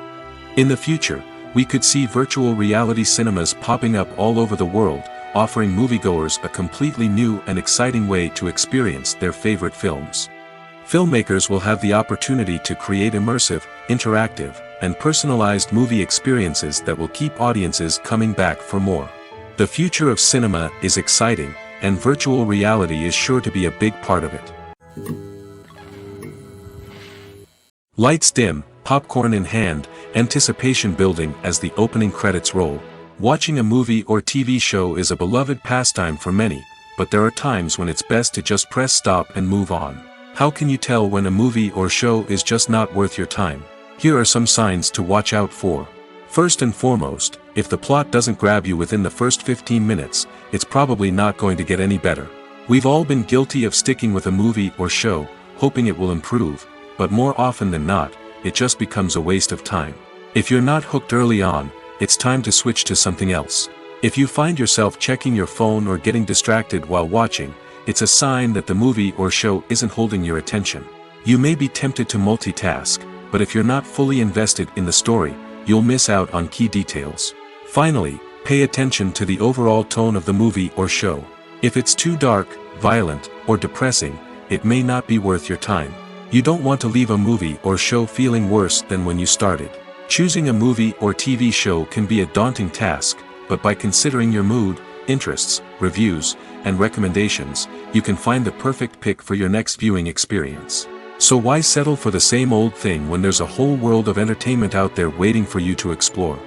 In the future, we could see virtual reality cinemas popping up all over the world, offering moviegoers a completely new and exciting way to experience their favorite films. Filmmakers will have the opportunity to create immersive, interactive, and personalized movie experiences that will keep audiences coming back for more. The future of cinema is exciting, and virtual reality is sure to be a big part of it. Lights dim, popcorn in hand, anticipation building as the opening credits roll. Watching a movie or TV show is a beloved pastime for many, but there are times when it's best to just press stop and move on. How can you tell when a movie or show is just not worth your time? Here are some signs to watch out for. First and foremost, if the plot doesn't grab you within the first 15 minutes, it's probably not going to get any better. We've all been guilty of sticking with a movie or show, hoping it will improve, but more often than not, it just becomes a waste of time. If you're not hooked early on, it's time to switch to something else. If you find yourself checking your phone or getting distracted while watching, it's a sign that the movie or show isn't holding your attention. You may be tempted to multitask, but if you're not fully invested in the story, you'll miss out on key details. Finally, pay attention to the overall tone of the movie or show. If it's too dark, violent, or depressing, it may not be worth your time. You don't want to leave a movie or show feeling worse than when you started. Choosing a movie or TV show can be a daunting task, but by considering your mood, interests, reviews, and recommendations, you can find the perfect pick for your next viewing experience. So why settle for the same old thing when there's a whole world of entertainment out there waiting for you to explore?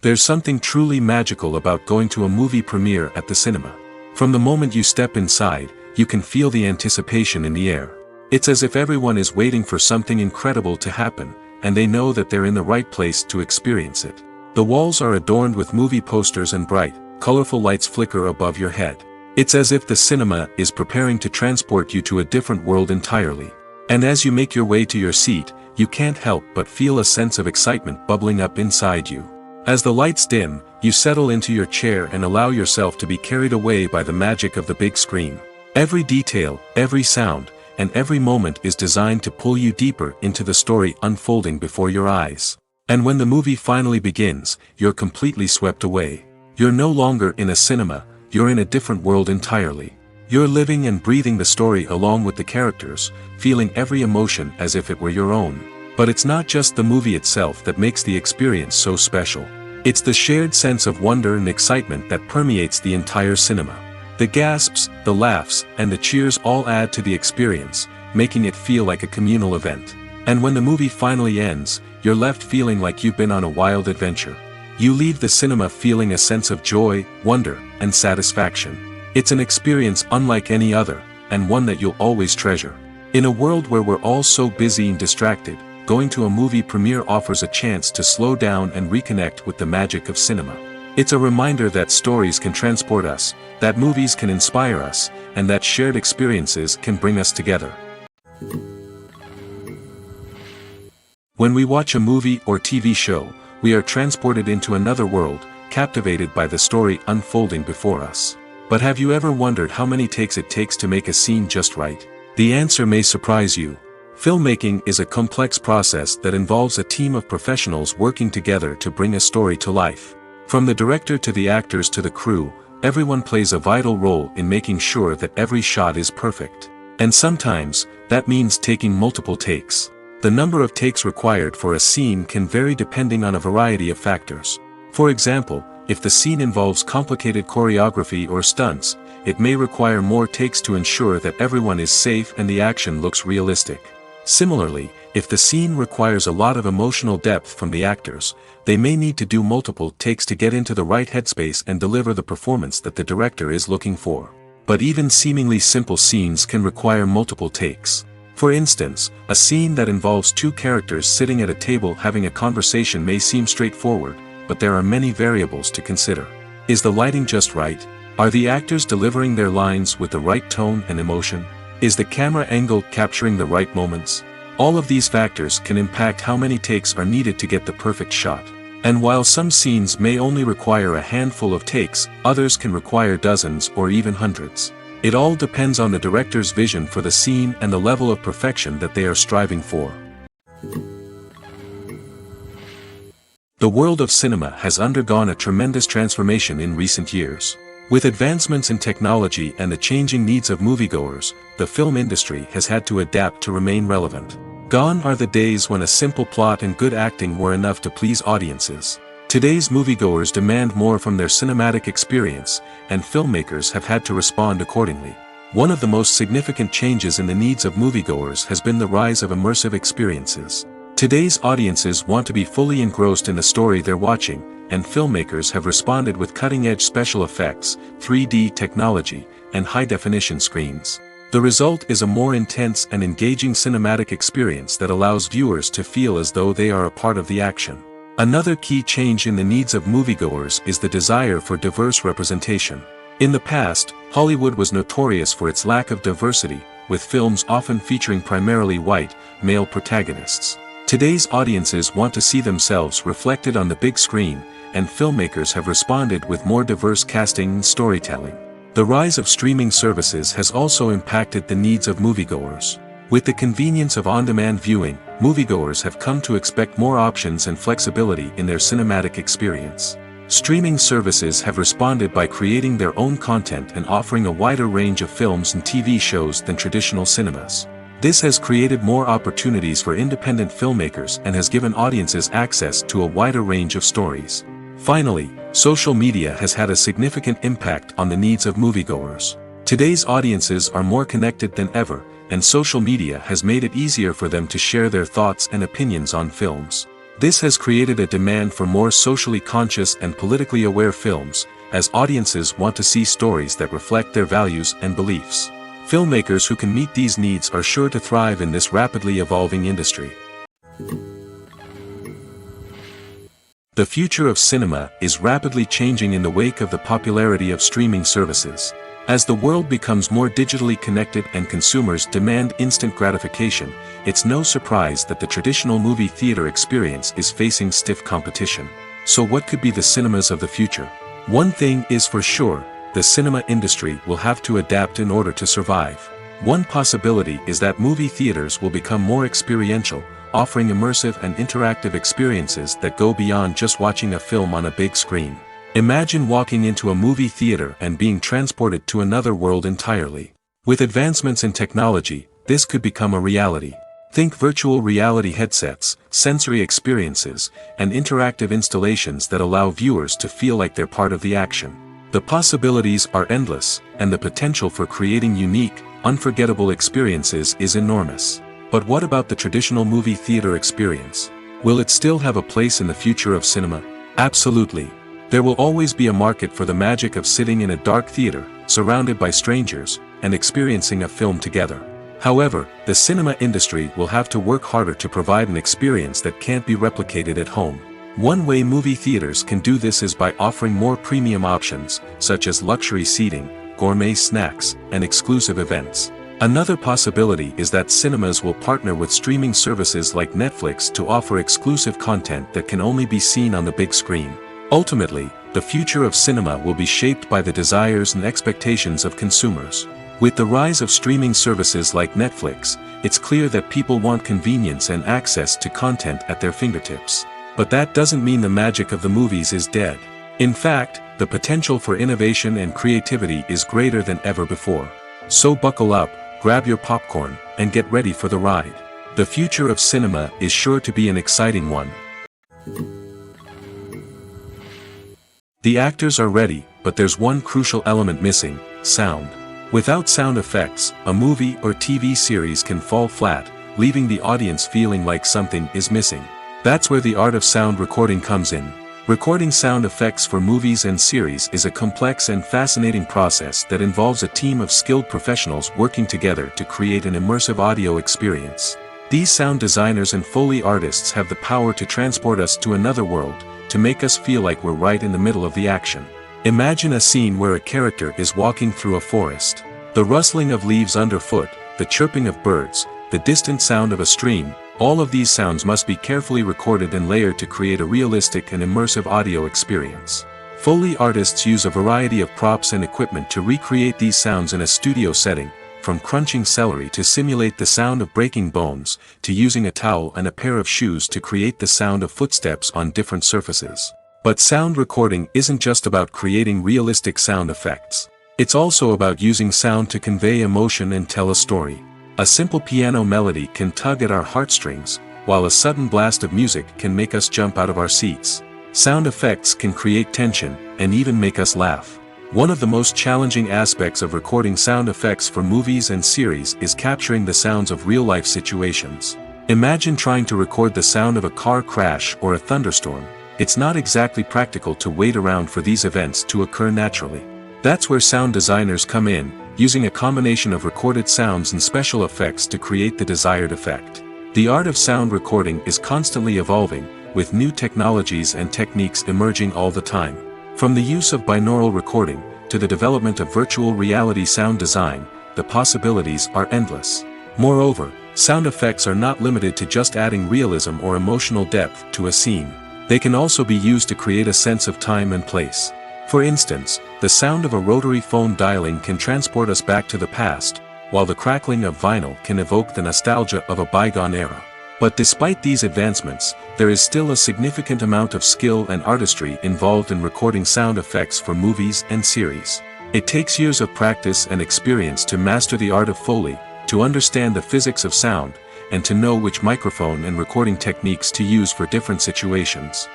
There's something truly magical about going to a movie premiere at the cinema. From the moment you step inside, you can feel the anticipation in the air. It's as if everyone is waiting for something incredible to happen, and they know that they're in the right place to experience it. The walls are adorned with movie posters and bright, colorful lights flicker above your head. It's as if the cinema is preparing to transport you to a different world entirely. And as you make your way to your seat, you can't help but feel a sense of excitement bubbling up inside you. As the lights dim, you settle into your chair and allow yourself to be carried away by the magic of the big screen. Every detail, every sound, and every moment is designed to pull you deeper into the story unfolding before your eyes. And when the movie finally begins, you're completely swept away. You're no longer in a cinema, you're in a different world entirely. You're living and breathing the story along with the characters, feeling every emotion as if it were your own. But it's not just the movie itself that makes the experience so special. It's the shared sense of wonder and excitement that permeates the entire cinema. The gasps, the laughs, and the cheers all add to the experience, making it feel like a communal event. And when the movie finally ends, you're left feeling like you've been on a wild adventure. You leave the cinema feeling a sense of joy, wonder, and satisfaction. It's an experience unlike any other, and one that you'll always treasure. In a world where we're all so busy and distracted, going to a movie premiere offers a chance to slow down and reconnect with the magic of cinema. It's a reminder that stories can transport us, that movies can inspire us, and that shared experiences can bring us together. When we watch a movie or TV show, we are transported into another world, captivated by the story unfolding before us. But have you ever wondered how many takes it takes to make a scene just right? The answer may surprise you. Filmmaking is a complex process that involves a team of professionals working together to bring a story to life. From the director to the actors to the crew, everyone plays a vital role in making sure that every shot is perfect. And sometimes, that means taking multiple takes. The number of takes required for a scene can vary depending on a variety of factors. For example, if the scene involves complicated choreography or stunts, it may require more takes to ensure that everyone is safe and the action looks realistic. Similarly, if the scene requires a lot of emotional depth from the actors, they may need to do multiple takes to get into the right headspace and deliver the performance that the director is looking for. But even seemingly simple scenes can require multiple takes. For instance, a scene that involves two characters sitting at a table having a conversation may seem straightforward, but there are many variables to consider. Is the lighting just right? Are the actors delivering their lines with the right tone and emotion? Is the camera angle capturing the right moments? All of these factors can impact how many takes are needed to get the perfect shot. And while some scenes may only require a handful of takes, others can require dozens or even hundreds. It all depends on the director's vision for the scene and the level of perfection that they are striving for. The world of cinema has undergone a tremendous transformation in recent years. With advancements in technology and the changing needs of moviegoers, the film industry has had to adapt to remain relevant. Gone are the days when a simple plot and good acting were enough to please audiences. Today's moviegoers demand more from their cinematic experience, and filmmakers have had to respond accordingly. One of the most significant changes in the needs of moviegoers has been the rise of immersive experiences. Today's audiences want to be fully engrossed in the story they're watching, and filmmakers have responded with cutting-edge special effects, 3D technology, and high-definition screens. The result is a more intense and engaging cinematic experience that allows viewers to feel as though they are a part of the action. Another key change in the needs of moviegoers is the desire for diverse representation. In the past, Hollywood was notorious for its lack of diversity, with films often featuring primarily white, male protagonists. Today's audiences want to see themselves reflected on the big screen, and filmmakers have responded with more diverse casting and storytelling. The rise of streaming services has also impacted the needs of moviegoers. With the convenience of on-demand viewing, moviegoers have come to expect more options and flexibility in their cinematic experience. Streaming services have responded by creating their own content and offering a wider range of films and TV shows than traditional cinemas. This has created more opportunities for independent filmmakers and has given audiences access to a wider range of stories. Finally, social media has had a significant impact on the needs of moviegoers. Today's audiences are more connected than ever, and social media has made it easier for them to share their thoughts and opinions on films. This has created a demand for more socially conscious and politically aware films, as audiences want to see stories that reflect their values and beliefs. Filmmakers who can meet these needs are sure to thrive in this rapidly evolving industry. The future of cinema is rapidly changing in the wake of the popularity of streaming services. As the world becomes more digitally connected and consumers demand instant gratification, it's no surprise that the traditional movie theater experience is facing stiff competition. So what could be the cinemas of the future? One thing is for sure, the cinema industry will have to adapt in order to survive. One possibility is that movie theaters will become more experiential, offering immersive and interactive experiences that go beyond just watching a film on a big screen. Imagine walking into a movie theater and being transported to another world entirely. With advancements in technology, this could become a reality. Think virtual reality headsets, sensory experiences, and interactive installations that allow viewers to feel like they're part of the action. The possibilities are endless, and the potential for creating unique, unforgettable experiences is enormous. But what about the traditional movie theater experience? Will it still have a place in the future of cinema? Absolutely. There will always be a market for the magic of sitting in a dark theater, surrounded by strangers, and experiencing a film together. However, the cinema industry will have to work harder to provide an experience that can't be replicated at home. One way movie theaters can do this is by offering more premium options, such as luxury seating, gourmet snacks, and exclusive events. Another possibility is that cinemas will partner with streaming services like Netflix to offer exclusive content that can only be seen on the big screen. Ultimately, the future of cinema will be shaped by the desires and expectations of consumers. With the rise of streaming services like Netflix, it's clear that people want convenience and access to content at their fingertips. But that doesn't mean the magic of the movies is dead. In fact, the potential for innovation and creativity is greater than ever before. So buckle up, grab your popcorn, and get ready for the ride. The future of cinema is sure to be an exciting one. The actors are ready, but there's one crucial element missing: sound. Without sound effects, a movie or TV series can fall flat, leaving the audience feeling like something is missing. That's where the art of sound recording comes in. Recording sound effects for movies and series is a complex and fascinating process that involves a team of skilled professionals working together to create an immersive audio experience. These sound designers and Foley artists have the power to transport us to another world, to make us feel like we're right in the middle of the action. Imagine a scene where a character is walking through a forest. The rustling of leaves underfoot, the chirping of birds, the distant sound of a stream, all of these sounds must be carefully recorded and layered to create a realistic and immersive audio experience. Foley artists use a variety of props and equipment to recreate these sounds in a studio setting, from crunching celery to simulate the sound of breaking bones, to using a towel and a pair of shoes to create the sound of footsteps on different surfaces. But sound recording isn't just about creating realistic sound effects. It's also about using sound to convey emotion and tell a story. A simple piano melody can tug at our heartstrings, while a sudden blast of music can make us jump out of our seats. Sound effects can create tension, and even make us laugh. One of the most challenging aspects of recording sound effects for movies and series is capturing the sounds of real-life situations. Imagine trying to record the sound of a car crash or a thunderstorm. It's not exactly practical to wait around for these events to occur naturally. That's where sound designers come in, using a combination of recorded sounds and special effects to create the desired effect. The art of sound recording is constantly evolving, with new technologies and techniques emerging all the time. From the use of binaural recording, to the development of virtual reality sound design, the possibilities are endless. Moreover, sound effects are not limited to just adding realism or emotional depth to a scene. They can also be used to create a sense of time and place. For instance, the sound of a rotary phone dialing can transport us back to the past, while the crackling of vinyl can evoke the nostalgia of a bygone era. But despite these advancements, there is still a significant amount of skill and artistry involved in recording sound effects for movies and series. It takes years of practice and experience to master the art of Foley, to understand the physics of sound, and to know which microphone and recording techniques to use for different situations.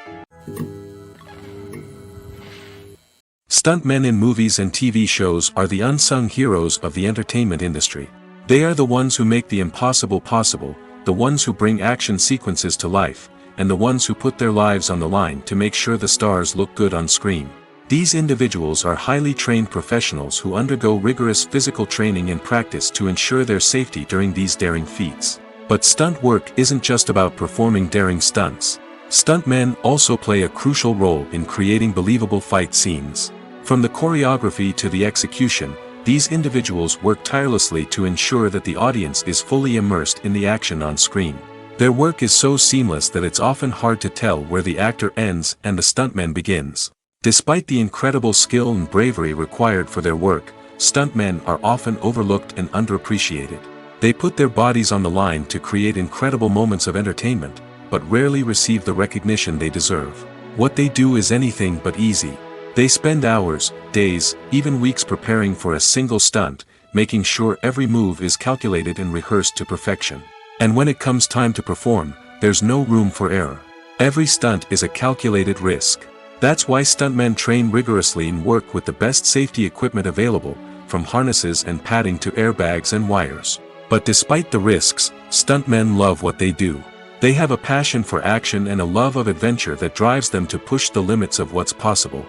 Stuntmen in movies and TV shows are the unsung heroes of the entertainment industry. They are the ones who make the impossible possible, the ones who bring action sequences to life, and the ones who put their lives on the line to make sure the stars look good on screen. These individuals are highly trained professionals who undergo rigorous physical training and practice to ensure their safety during these daring feats. But stunt work isn't just about performing daring stunts. Stuntmen also play a crucial role in creating believable fight scenes. From the choreography to the execution, these individuals work tirelessly to ensure that the audience is fully immersed in the action on screen. Their work is so seamless that it's often hard to tell where the actor ends and the stuntman begins. Despite the incredible skill and bravery required for their work, stuntmen are often overlooked and underappreciated. They put their bodies on the line to create incredible moments of entertainment, but rarely receive the recognition they deserve. What they do is anything but easy. They spend hours, days, even weeks preparing for a single stunt, making sure every move is calculated and rehearsed to perfection. And when it comes time to perform, there's no room for error. Every stunt is a calculated risk. That's why stuntmen train rigorously and work with the best safety equipment available, from harnesses and padding to airbags and wires. But despite the risks, stuntmen love what they do. They have a passion for action and a love of adventure that drives them to push the limits of what's possible.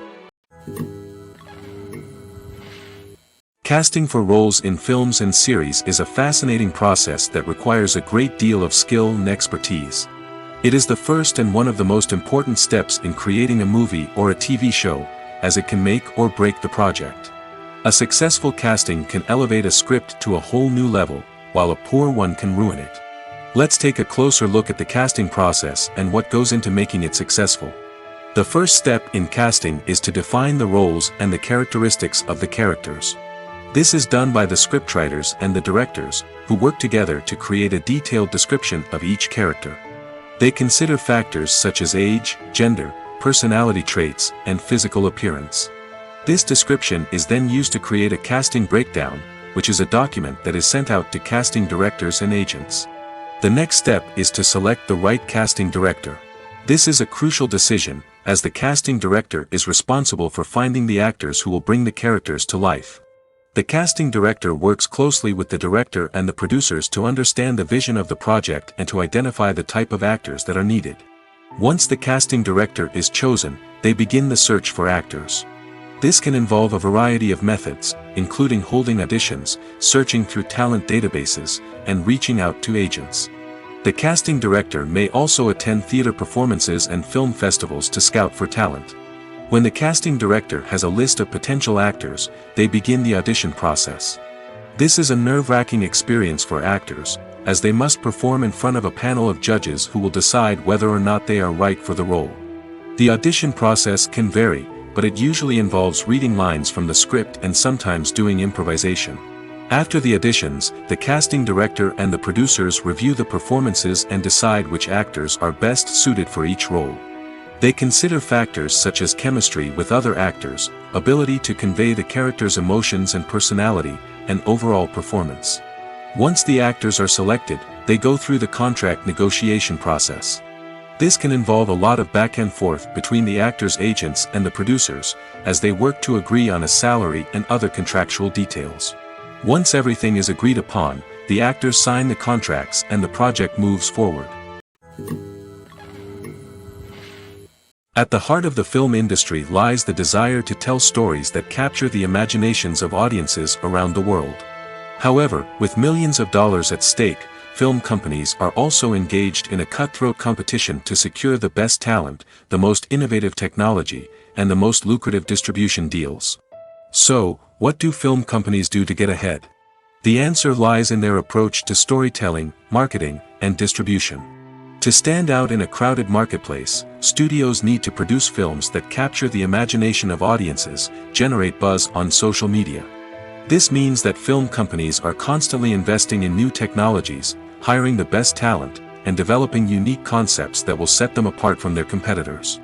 Casting for roles in films and series is a fascinating process that requires a great deal of skill and expertise. It is the first and one of the most important steps in creating a movie or a TV show, as it can make or break the project. A successful casting can elevate a script to a whole new level, while a poor one can ruin it. Let's take a closer look at the casting process and what goes into making it successful. The first step in casting is to define the roles and the characteristics of the characters. This is done by the scriptwriters and the directors, who work together to create a detailed description of each character. They consider factors such as age, gender, personality traits, and physical appearance. This description is then used to create a casting breakdown, which is a document that is sent out to casting directors and agents. The next step is to select the right casting director. This is a crucial decision, as the casting director is responsible for finding the actors who will bring the characters to life. The casting director works closely with the director and the producers to understand the vision of the project and to identify the type of actors that are needed. Once the casting director is chosen, they begin the search for actors. This can involve a variety of methods, including holding auditions, searching through talent databases, and reaching out to agents. The casting director may also attend theater performances and film festivals to scout for talent. When the casting director has a list of potential actors, they begin the audition process. This is a nerve-wracking experience for actors, as they must perform in front of a panel of judges who will decide whether or not they are right for the role. The audition process can vary, but it usually involves reading lines from the script and sometimes doing improvisation. After the auditions, the casting director and the producers review the performances and decide which actors are best suited for each role. They consider factors such as chemistry with other actors, ability to convey the character's emotions and personality, and overall performance. Once the actors are selected, they go through the contract negotiation process. This can involve a lot of back and forth between the actors' agents and the producers, as they work to agree on a salary and other contractual details. Once everything is agreed upon, the actors sign the contracts and the project moves forward. At the heart of the film industry lies the desire to tell stories that capture the imaginations of audiences around the world. However, with millions of dollars at stake, film companies are also engaged in a cutthroat competition to secure the best talent, the most innovative technology, and the most lucrative distribution deals. So, what do film companies do to get ahead? The answer lies in their approach to storytelling, marketing, and distribution. To stand out in a crowded marketplace, studios need to produce films that capture the imagination of audiences, generate buzz on social media. This means that film companies are constantly investing in new technologies, hiring the best talent, and developing unique concepts that will set them apart from their competitors.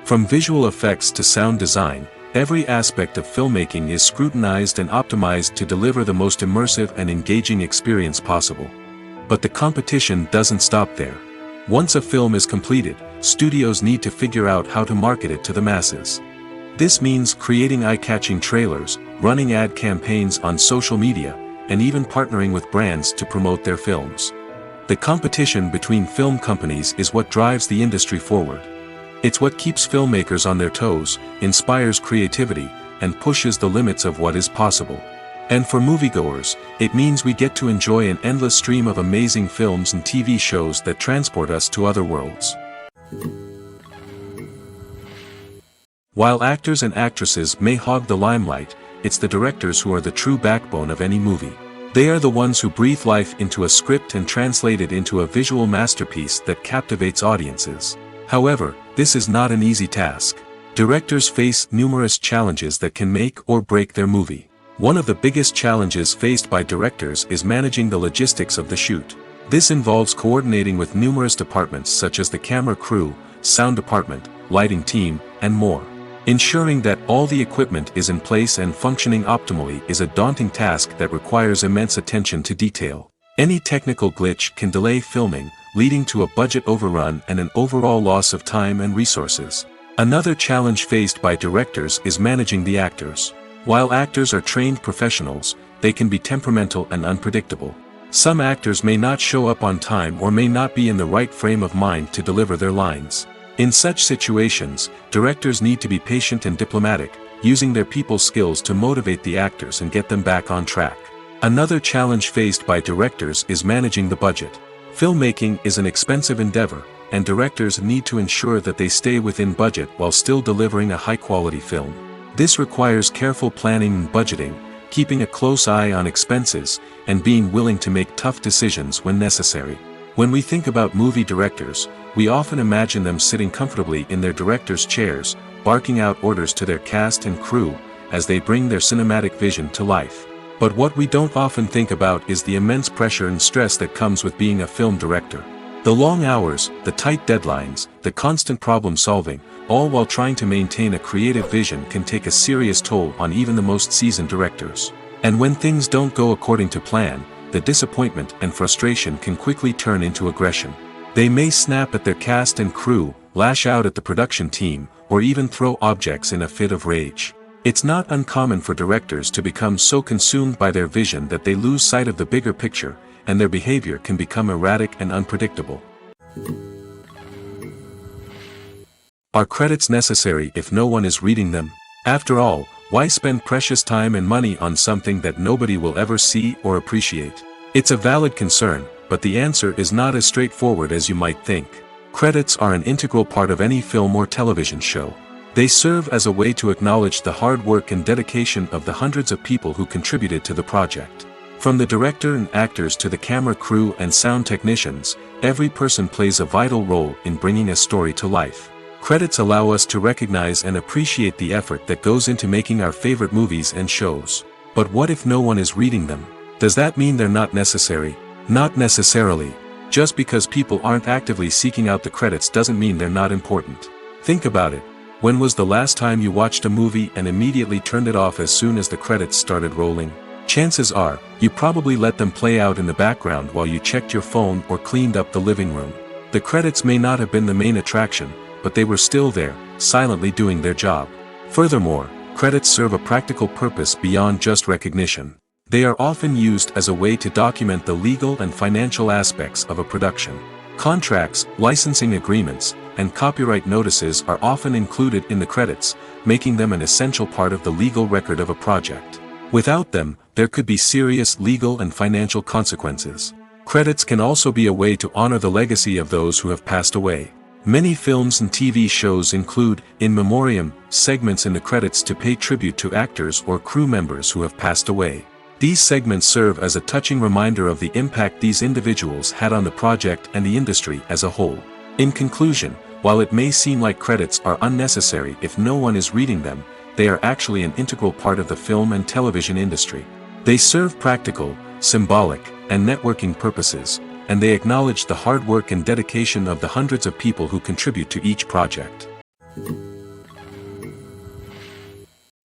From visual effects to sound design, every aspect of filmmaking is scrutinized and optimized to deliver the most immersive and engaging experience possible. But the competition doesn't stop there. Once a film is completed, studios need to figure out how to market it to the masses. This means creating eye-catching trailers, running ad campaigns on social media, and even partnering with brands to promote their films. The competition between film companies is what drives the industry forward. It's what keeps filmmakers on their toes, inspires creativity, and pushes the limits of what is possible. And for moviegoers, it means we get to enjoy an endless stream of amazing films and TV shows that transport us to other worlds. While actors and actresses may hog the limelight, it's the directors who are the true backbone of any movie. They are the ones who breathe life into a script and translate it into a visual masterpiece that captivates audiences. However, this is not an easy task. Directors face numerous challenges that can make or break their movie. One of the biggest challenges faced by directors is managing the logistics of the shoot. This involves coordinating with numerous departments such as the camera crew, sound department, lighting team, and more. Ensuring that all the equipment is in place and functioning optimally is a daunting task that requires immense attention to detail. Any technical glitch can delay filming, leading to a budget overrun and an overall loss of time and resources. Another challenge faced by directors is managing the actors. While actors are trained professionals, they can be temperamental and unpredictable. Some actors may not show up on time or may not be in the right frame of mind to deliver their lines. In such situations, directors need to be patient and diplomatic, using their people skills to motivate the actors and get them back on track. Another challenge faced by directors is managing the budget. Filmmaking is an expensive endeavor, and directors need to ensure that they stay within budget while still delivering a high-quality film. This requires careful planning and budgeting, keeping a close eye on expenses, and being willing to make tough decisions when necessary. When we think about movie directors, we often imagine them sitting comfortably in their director's chairs, barking out orders to their cast and crew, as they bring their cinematic vision to life. But what we don't often think about is the immense pressure and stress that comes with being a film director. The long hours, the tight deadlines, the constant problem solving, all while trying to maintain a creative vision can take a serious toll on even the most seasoned directors. And when things don't go according to plan, the disappointment and frustration can quickly turn into aggression. They may snap at their cast and crew, lash out at the production team, or even throw objects in a fit of rage. It's not uncommon for directors to become so consumed by their vision that they lose sight of the bigger picture, and their behavior can become erratic and unpredictable. Are credits necessary if no one is reading them? After all, why spend precious time and money on something that nobody will ever see or appreciate? It's a valid concern, but the answer is not as straightforward as you might think. Credits are an integral part of any film or television show. They serve as a way to acknowledge the hard work and dedication of the hundreds of people who contributed to the project. From the director and actors to the camera crew and sound technicians, every person plays a vital role in bringing a story to life. Credits allow us to recognize and appreciate the effort that goes into making our favorite movies and shows. But what if no one is reading them? Does that mean they're not necessary? Not necessarily. Just because people aren't actively seeking out the credits doesn't mean they're not important. Think about it. When was the last time you watched a movie and immediately turned it off as soon as the credits started rolling? Chances are, you probably let them play out in the background while you checked your phone or cleaned up the living room. The credits may not have been the main attraction, but they were still there, silently doing their job. Furthermore, credits serve a practical purpose beyond just recognition. They are often used as a way to document the legal and financial aspects of a production. Contracts, licensing agreements, and copyright notices are often included in the credits, making them an essential part of the legal record of a project. Without them, there could be serious legal and financial consequences. Credits can also be a way to honor the legacy of those who have passed away. Many films and TV shows include, in memoriam, segments in the credits to pay tribute to actors or crew members who have passed away. These segments serve as a touching reminder of the impact these individuals had on the project and the industry as a whole. In conclusion, while it may seem like credits are unnecessary if no one is reading them, they are actually an integral part of the film and television industry. They serve practical, symbolic, and networking purposes, and they acknowledge the hard work and dedication of the hundreds of people who contribute to each project.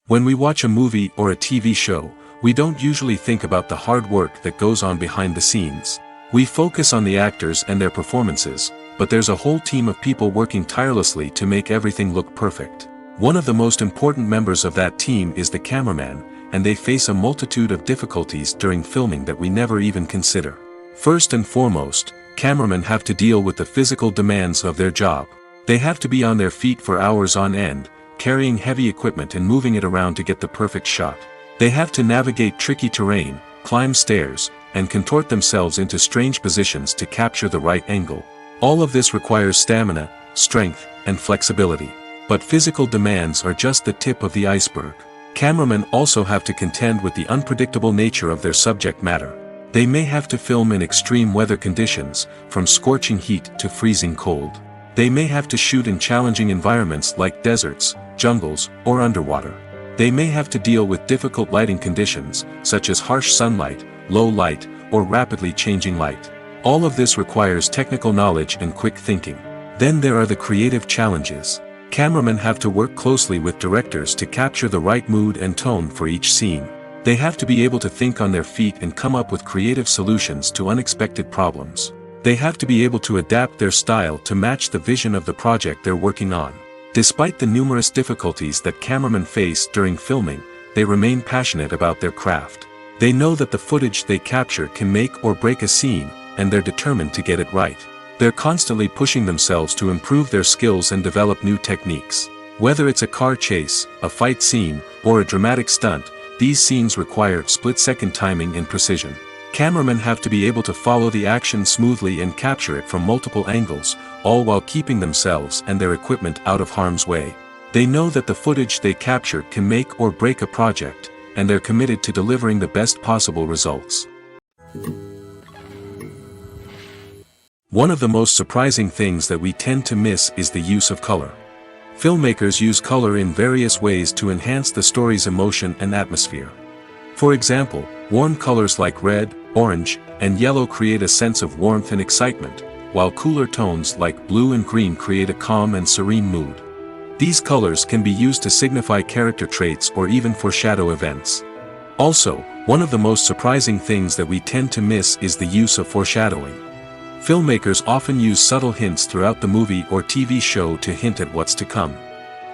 When we watch a movie or a TV show, we don't usually think about the hard work that goes on behind the scenes. We focus on the actors and their performances, but there's a whole team of people working tirelessly to make everything look perfect. One of the most important members of that team is the cameraman, and they face a multitude of difficulties during filming that we never even consider. First and foremost, cameramen have to deal with the physical demands of their job. They have to be on their feet for hours on end, carrying heavy equipment and moving it around to get the perfect shot. They have to navigate tricky terrain, climb stairs, and contort themselves into strange positions to capture the right angle. All of this requires stamina, strength, and flexibility. But physical demands are just the tip of the iceberg. Cameramen also have to contend with the unpredictable nature of their subject matter. They may have to film in extreme weather conditions, from scorching heat to freezing cold. They may have to shoot in challenging environments like deserts, jungles, or underwater. They may have to deal with difficult lighting conditions, such as harsh sunlight, low light, or rapidly changing light. All of this requires technical knowledge and quick thinking. Then there are the creative challenges. Cameramen have to work closely with directors to capture the right mood and tone for each scene. They have to be able to think on their feet and come up with creative solutions to unexpected problems. They have to be able to adapt their style to match the vision of the project they're working on. Despite the numerous difficulties that cameramen face during filming, they remain passionate about their craft. They know that the footage they capture can make or break a scene, and they're determined to get it right. They're constantly pushing themselves to improve their skills and develop new techniques. Whether it's a car chase, a fight scene, or a dramatic stunt, these scenes require split-second timing and precision. Cameramen have to be able to follow the action smoothly and capture it from multiple angles, all while keeping themselves and their equipment out of harm's way. They know that the footage they capture can make or break a project, and they're committed to delivering the best possible results. One of the most surprising things that we tend to miss is the use of color. Filmmakers use color in various ways to enhance the story's emotion and atmosphere. For example, Warm colors like red, orange, and yellow create a sense of warmth and excitement, while cooler tones like blue and green create a calm and serene mood. These colors can be used to signify character traits or even foreshadow events. Also, one of the most surprising things that we tend to miss is the use of foreshadowing. Filmmakers often use subtle hints throughout the movie or TV show to hint at what's to come.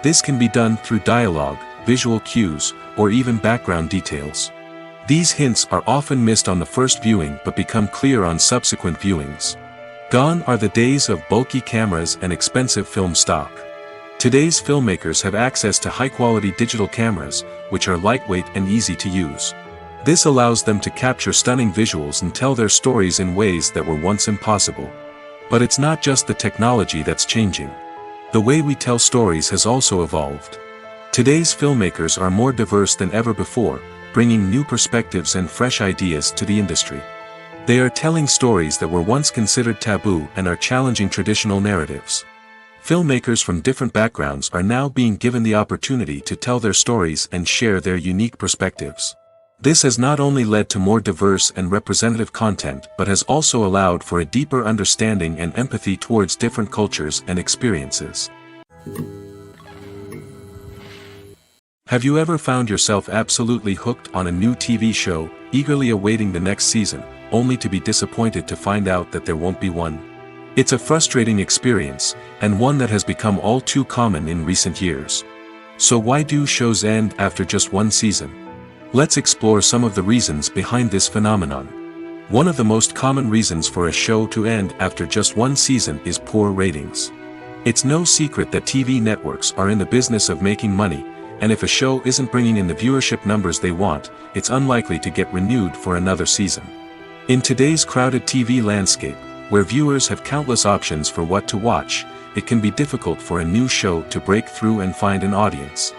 This can be done through dialogue, visual cues, or even background details. These hints are often missed on the first viewing but become clear on subsequent viewings. Gone are the days of bulky cameras and expensive film stock. Today's filmmakers have access to high-quality digital cameras, which are lightweight and easy to use. This allows them to capture stunning visuals and tell their stories in ways that were once impossible. But it's not just the technology that's changing. The way we tell stories has also evolved. Today's filmmakers are more diverse than ever before, bringing new perspectives and fresh ideas to the industry. They are telling stories that were once considered taboo and are challenging traditional narratives. Filmmakers from different backgrounds are now being given the opportunity to tell their stories and share their unique perspectives. This has not only led to more diverse and representative content but has also allowed for a deeper understanding and empathy towards different cultures and experiences. Have you ever found yourself absolutely hooked on a new TV show, eagerly awaiting the next season, only to be disappointed to find out that there won't be one? It's a frustrating experience, and one that has become all too common in recent years. So why do shows end after just one season? Let's explore some of the reasons behind this phenomenon. One of the most common reasons for a show to end after just one season is poor ratings. It's no secret that TV networks are in the business of making money, and if a show isn't bringing in the viewership numbers they want, it's unlikely to get renewed for another season. In today's crowded TV landscape, where viewers have countless options for what to watch, it can be difficult for a new show to break through and find an audience.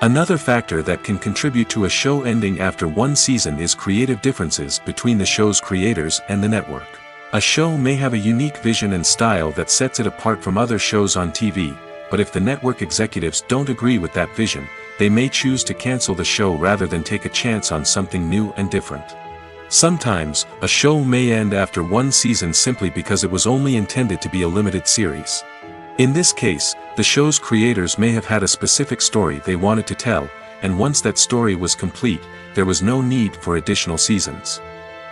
Another factor that can contribute to a show ending after one season is creative differences between the show's creators and the network. A show may have a unique vision and style that sets it apart from other shows on TV, but if the network executives don't agree with that vision, they may choose to cancel the show rather than take a chance on something new and different. Sometimes, a show may end after one season simply because it was only intended to be a limited series. In this case, the show's creators may have had a specific story they wanted to tell, and once that story was complete, there was no need for additional seasons.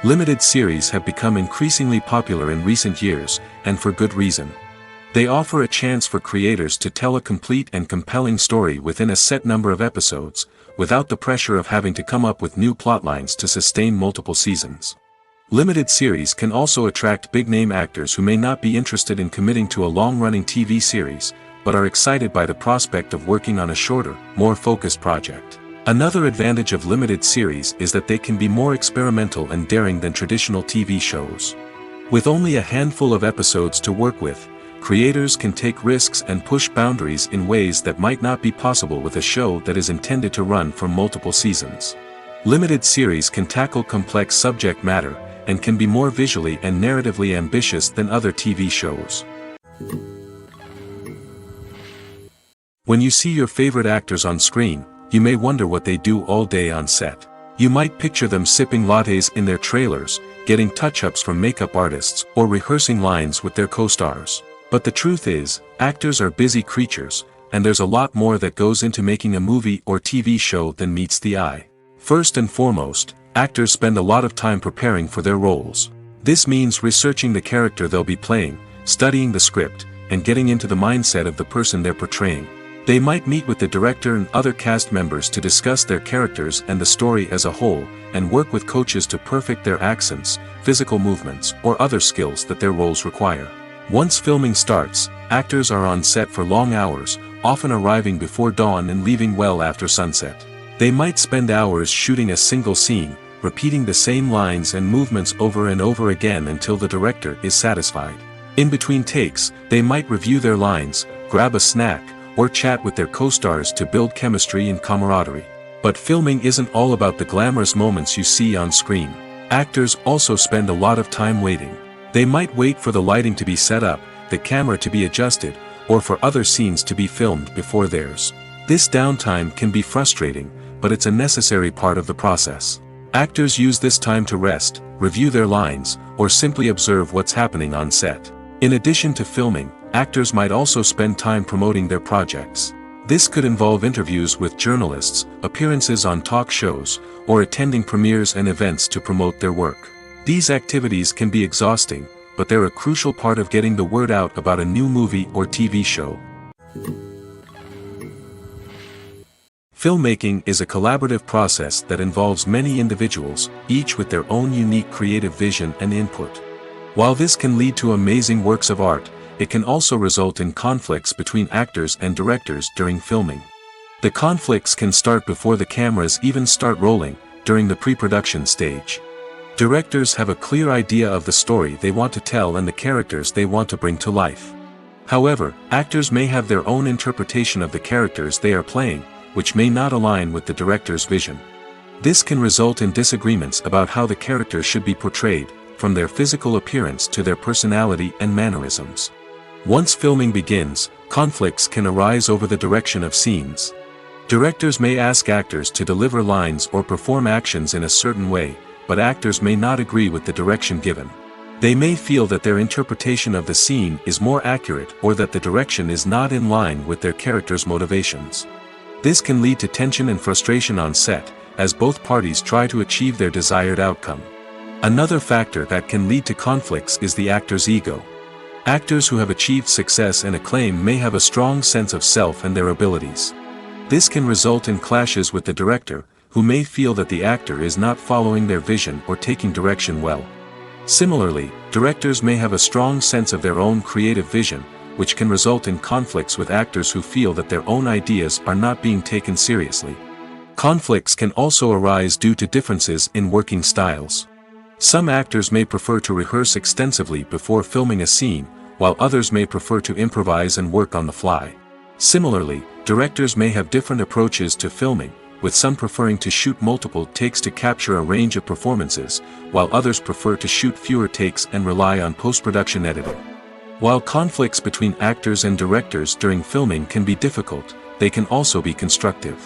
Limited series have become increasingly popular in recent years, and for good reason. They offer a chance for creators to tell a complete and compelling story within a set number of episodes, without the pressure of having to come up with new plotlines to sustain multiple seasons. Limited series can also attract big-name actors who may not be interested in committing to a long-running TV series, but are excited by the prospect of working on a shorter, more focused project. Another advantage of limited series is that they can be more experimental and daring than traditional TV shows. With only a handful of episodes to work with, creators can take risks and push boundaries in ways that might not be possible with a show that is intended to run for multiple seasons. Limited series can tackle complex subject matter, and can be more visually and narratively ambitious than other TV shows. When you see your favorite actors on screen, you may wonder what they do all day on set. You might picture them sipping lattes in their trailers, getting touch-ups from makeup artists, or rehearsing lines with their co-stars. But the truth is, actors are busy creatures, and there's a lot more that goes into making a movie or TV show than meets the eye. First and foremost, actors spend a lot of time preparing for their roles. This means researching the character they'll be playing, studying the script, and getting into the mindset of the person they're portraying. They might meet with the director and other cast members to discuss their characters and the story as a whole, and work with coaches to perfect their accents, physical movements, or other skills that their roles require. Once filming starts, actors are on set for long hours, often arriving before dawn and leaving well after sunset. They might spend hours shooting a single scene, repeating the same lines and movements over and over again until the director is satisfied. In between takes, they might review their lines, grab a snack, or chat with their co-stars to build chemistry and camaraderie. But filming isn't all about the glamorous moments you see on screen. Actors also spend a lot of time waiting. They might wait for the lighting to be set up, the camera to be adjusted, or for other scenes to be filmed before theirs. This downtime can be frustrating, but it's a necessary part of the process. Actors use this time to rest, review their lines, or simply observe what's happening on set. In addition to filming, actors might also spend time promoting their projects. This could involve interviews with journalists, appearances on talk shows, or attending premieres and events to promote their work. These activities can be exhausting, but they're a crucial part of getting the word out about a new movie or TV show. Filmmaking is a collaborative process that involves many individuals, each with their own unique creative vision and input. While this can lead to amazing works of art, it can also result in conflicts between actors and directors during filming. The conflicts can start before the cameras even start rolling, during the pre-production stage. Directors have a clear idea of the story they want to tell and the characters they want to bring to life. However, actors may have their own interpretation of the characters they are playing, which may not align with the director's vision. This can result in disagreements about how the characters should be portrayed, from their physical appearance to their personality and mannerisms. Once filming begins, conflicts can arise over the direction of scenes. Directors may ask actors to deliver lines or perform actions in a certain way, but actors may not agree with the direction given. They may feel that their interpretation of the scene is more accurate or that the direction is not in line with their character's motivations. This can lead to tension and frustration on set, as both parties try to achieve their desired outcome. Another factor that can lead to conflicts is the actor's ego. Actors who have achieved success and acclaim may have a strong sense of self and their abilities. This can result in clashes with the director, who may feel that the actor is not following their vision or taking direction well. Similarly, directors may have a strong sense of their own creative vision, which can result in conflicts with actors who feel that their own ideas are not being taken seriously. Conflicts can also arise due to differences in working styles. Some actors may prefer to rehearse extensively before filming a scene, while others may prefer to improvise and work on the fly. Similarly, directors may have different approaches to filming, with some preferring to shoot multiple takes to capture a range of performances, while others prefer to shoot fewer takes and rely on post-production editing. While conflicts between actors and directors during filming can be difficult, they can also be constructive.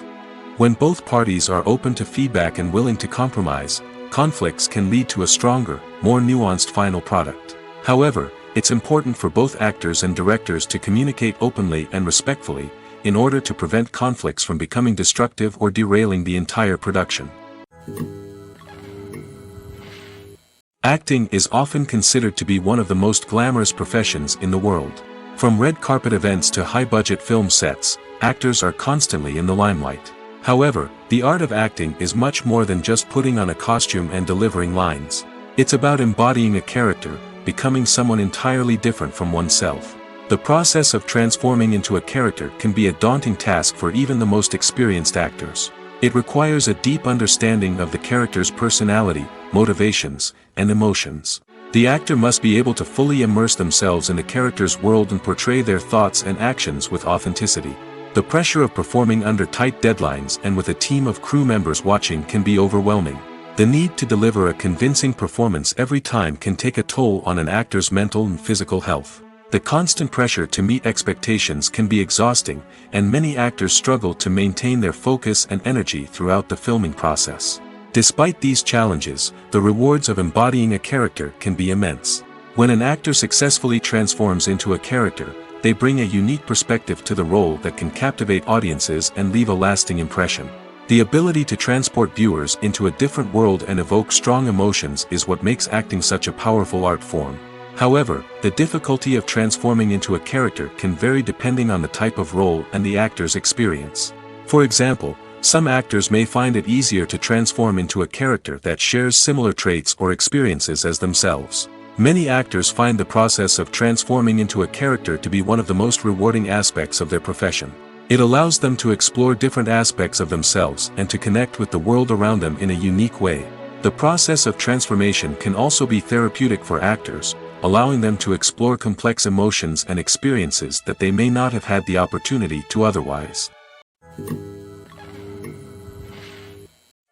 When both parties are open to feedback and willing to compromise, conflicts can lead to a stronger, more nuanced final product. However, it's important for both actors and directors to communicate openly and respectfully, in order to prevent conflicts from becoming destructive or derailing the entire production. Acting is often considered to be one of the most glamorous professions in the world. From red carpet events to high-budget film sets, actors are constantly in the limelight. However, the art of acting is much more than just putting on a costume and delivering lines. It's about embodying a character, becoming someone entirely different from oneself. The process of transforming into a character can be a daunting task for even the most experienced actors. It requires a deep understanding of the character's personality, motivations, and emotions. The actor must be able to fully immerse themselves in the character's world and portray their thoughts and actions with authenticity. The pressure of performing under tight deadlines and with a team of crew members watching can be overwhelming. The need to deliver a convincing performance every time can take a toll on an actor's mental and physical health. The constant pressure to meet expectations can be exhausting, and many actors struggle to maintain their focus and energy throughout the filming process. Despite these challenges, the rewards of embodying a character can be immense. When an actor successfully transforms into a character, they bring a unique perspective to the role that can captivate audiences and leave a lasting impression. The ability to transport viewers into a different world and evoke strong emotions is what makes acting such a powerful art form. However, the difficulty of transforming into a character can vary depending on the type of role and the actor's experience. For example, some actors may find it easier to transform into a character that shares similar traits or experiences as themselves. Many actors find the process of transforming into a character to be one of the most rewarding aspects of their profession. It allows them to explore different aspects of themselves and to connect with the world around them in a unique way. The process of transformation can also be therapeutic for actors, allowing them to explore complex emotions and experiences that they may not have had the opportunity to otherwise.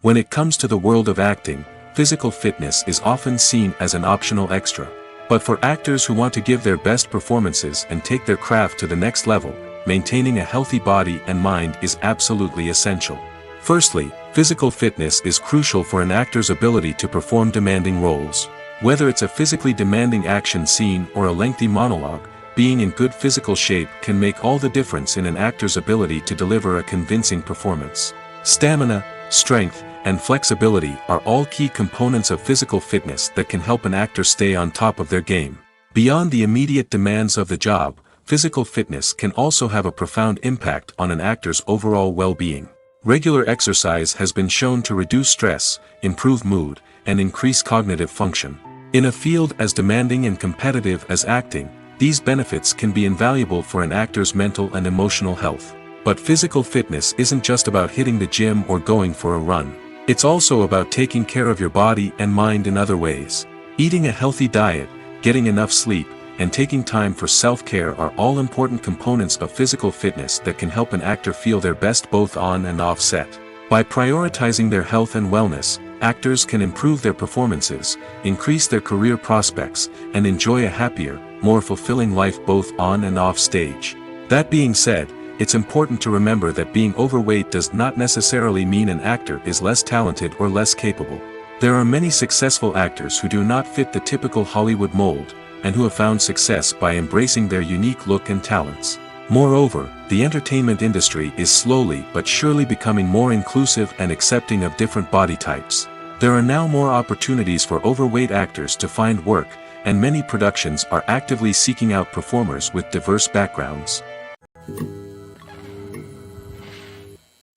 When it comes to the world of acting, physical fitness is often seen as an optional extra. But for actors who want to give their best performances and take their craft to the next level, maintaining a healthy body and mind is absolutely essential. Firstly, Physical fitness is crucial for an actor's ability to perform demanding roles. Whether it's a physically demanding action scene or a lengthy monologue, being in good physical shape can make all the difference in an actor's ability to deliver a convincing performance. Stamina, strength, and flexibility are all key components of physical fitness that can help an actor stay on top of their game. Beyond the immediate demands of the job, physical fitness can also have a profound impact on an actor's overall well-being. Regular exercise has been shown to reduce stress, improve mood, and increase cognitive function. In a field as demanding and competitive as acting, these benefits can be invaluable for an actor's mental and emotional health. But physical fitness isn't just about hitting the gym or going for a run. It's also about taking care of your body and mind in other ways. Eating a healthy diet, getting enough sleep, and taking time for self-care are all important components of physical fitness that can help an actor feel their best both on and off set. By prioritizing their health and wellness, actors can improve their performances, increase their career prospects, and enjoy a happier, more fulfilling life both on and off stage. That being said, it's important to remember that being overweight does not necessarily mean an actor is less talented or less capable. There are many successful actors who do not fit the typical Hollywood mold, and who have found success by embracing their unique look and talents. Moreover, the entertainment industry is slowly but surely becoming more inclusive and accepting of different body types. There are now more opportunities for overweight actors to find work, and many productions are actively seeking out performers with diverse backgrounds.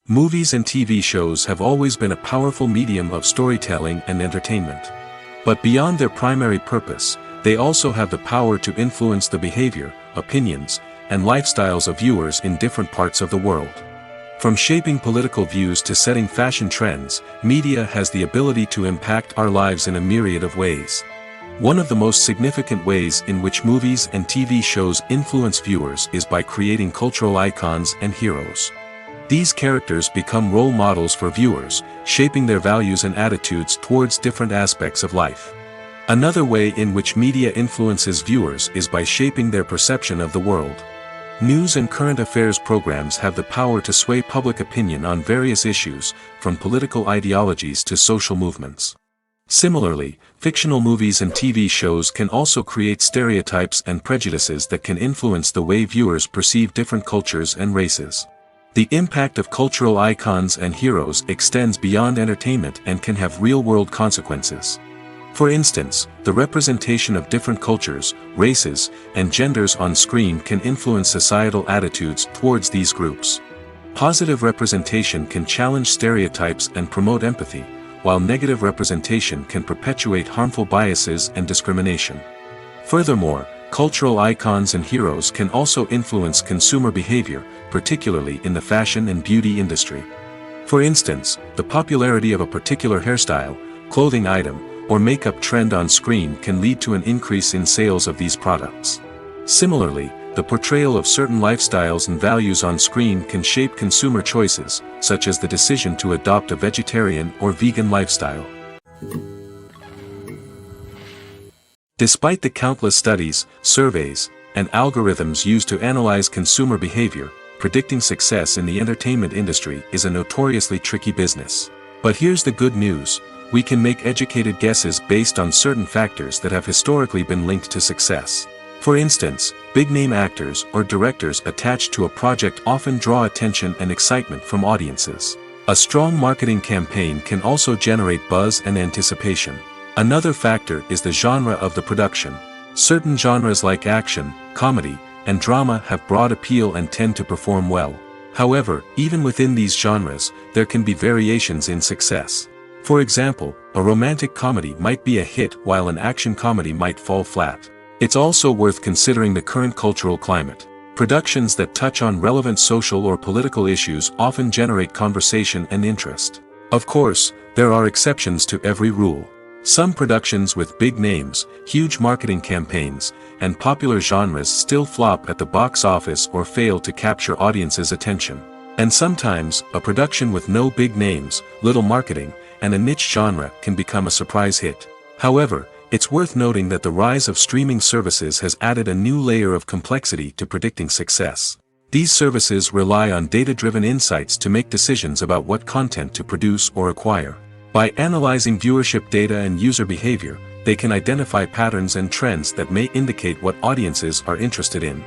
Movies and TV shows have always been a powerful medium of storytelling and entertainment. But beyond their primary purpose, they also have the power to influence the behavior, opinions, and lifestyles of viewers in different parts of the world. From shaping political views to setting fashion trends, media has the ability to impact our lives in a myriad of ways. One of the most significant ways in which movies and TV shows influence viewers is by creating cultural icons and heroes. These characters become role models for viewers, shaping their values and attitudes towards different aspects of life. Another way in which media influences viewers is by shaping their perception of the world. News and current affairs programs have the power to sway public opinion on various issues, from political ideologies to social movements. Similarly, fictional movies and TV shows can also create stereotypes and prejudices that can influence the way viewers perceive different cultures and races. The impact of cultural icons and heroes extends beyond entertainment and can have real-world consequences. For instance, the representation of different cultures, races, and genders on screen can influence societal attitudes towards these groups. Positive representation can challenge stereotypes and promote empathy, while negative representation can perpetuate harmful biases and discrimination. Furthermore, cultural icons and heroes can also influence consumer behavior, particularly in the fashion and beauty industry. For instance, the popularity of a particular hairstyle, clothing item, or makeup trend on screen can lead to an increase in sales of these products. Similarly, the portrayal of certain lifestyles and values on screen can shape consumer choices, such as the decision to adopt a vegetarian or vegan lifestyle. Despite the countless studies, surveys, and algorithms used to analyze consumer behavior, predicting success in the entertainment industry is a notoriously tricky business. But here's the good news: we can make educated guesses based on certain factors that have historically been linked to success. For instance, big-name actors or directors attached to a project often draw attention and excitement from audiences. A strong marketing campaign can also generate buzz and anticipation. Another factor is the genre of the production. Certain genres like action, comedy, and drama have broad appeal and tend to perform well. However, even within these genres, there can be variations in success. For example, a romantic comedy might be a hit while an action comedy might fall flat. It's also worth considering the current cultural climate. Productions that touch on relevant social or political issues often generate conversation and interest. Of course, there are exceptions to every rule. Some productions with big names, huge marketing campaigns, and popular genres still flop at the box office or fail to capture audiences' attention. And sometimes, a production with no big names, little marketing, and a niche genre can become a surprise hit. However, it's worth noting that the rise of streaming services has added a new layer of complexity to predicting success. These services rely on data-driven insights to make decisions about what content to produce or acquire. By analyzing viewership data and user behavior, they can identify patterns and trends that may indicate what audiences are interested in.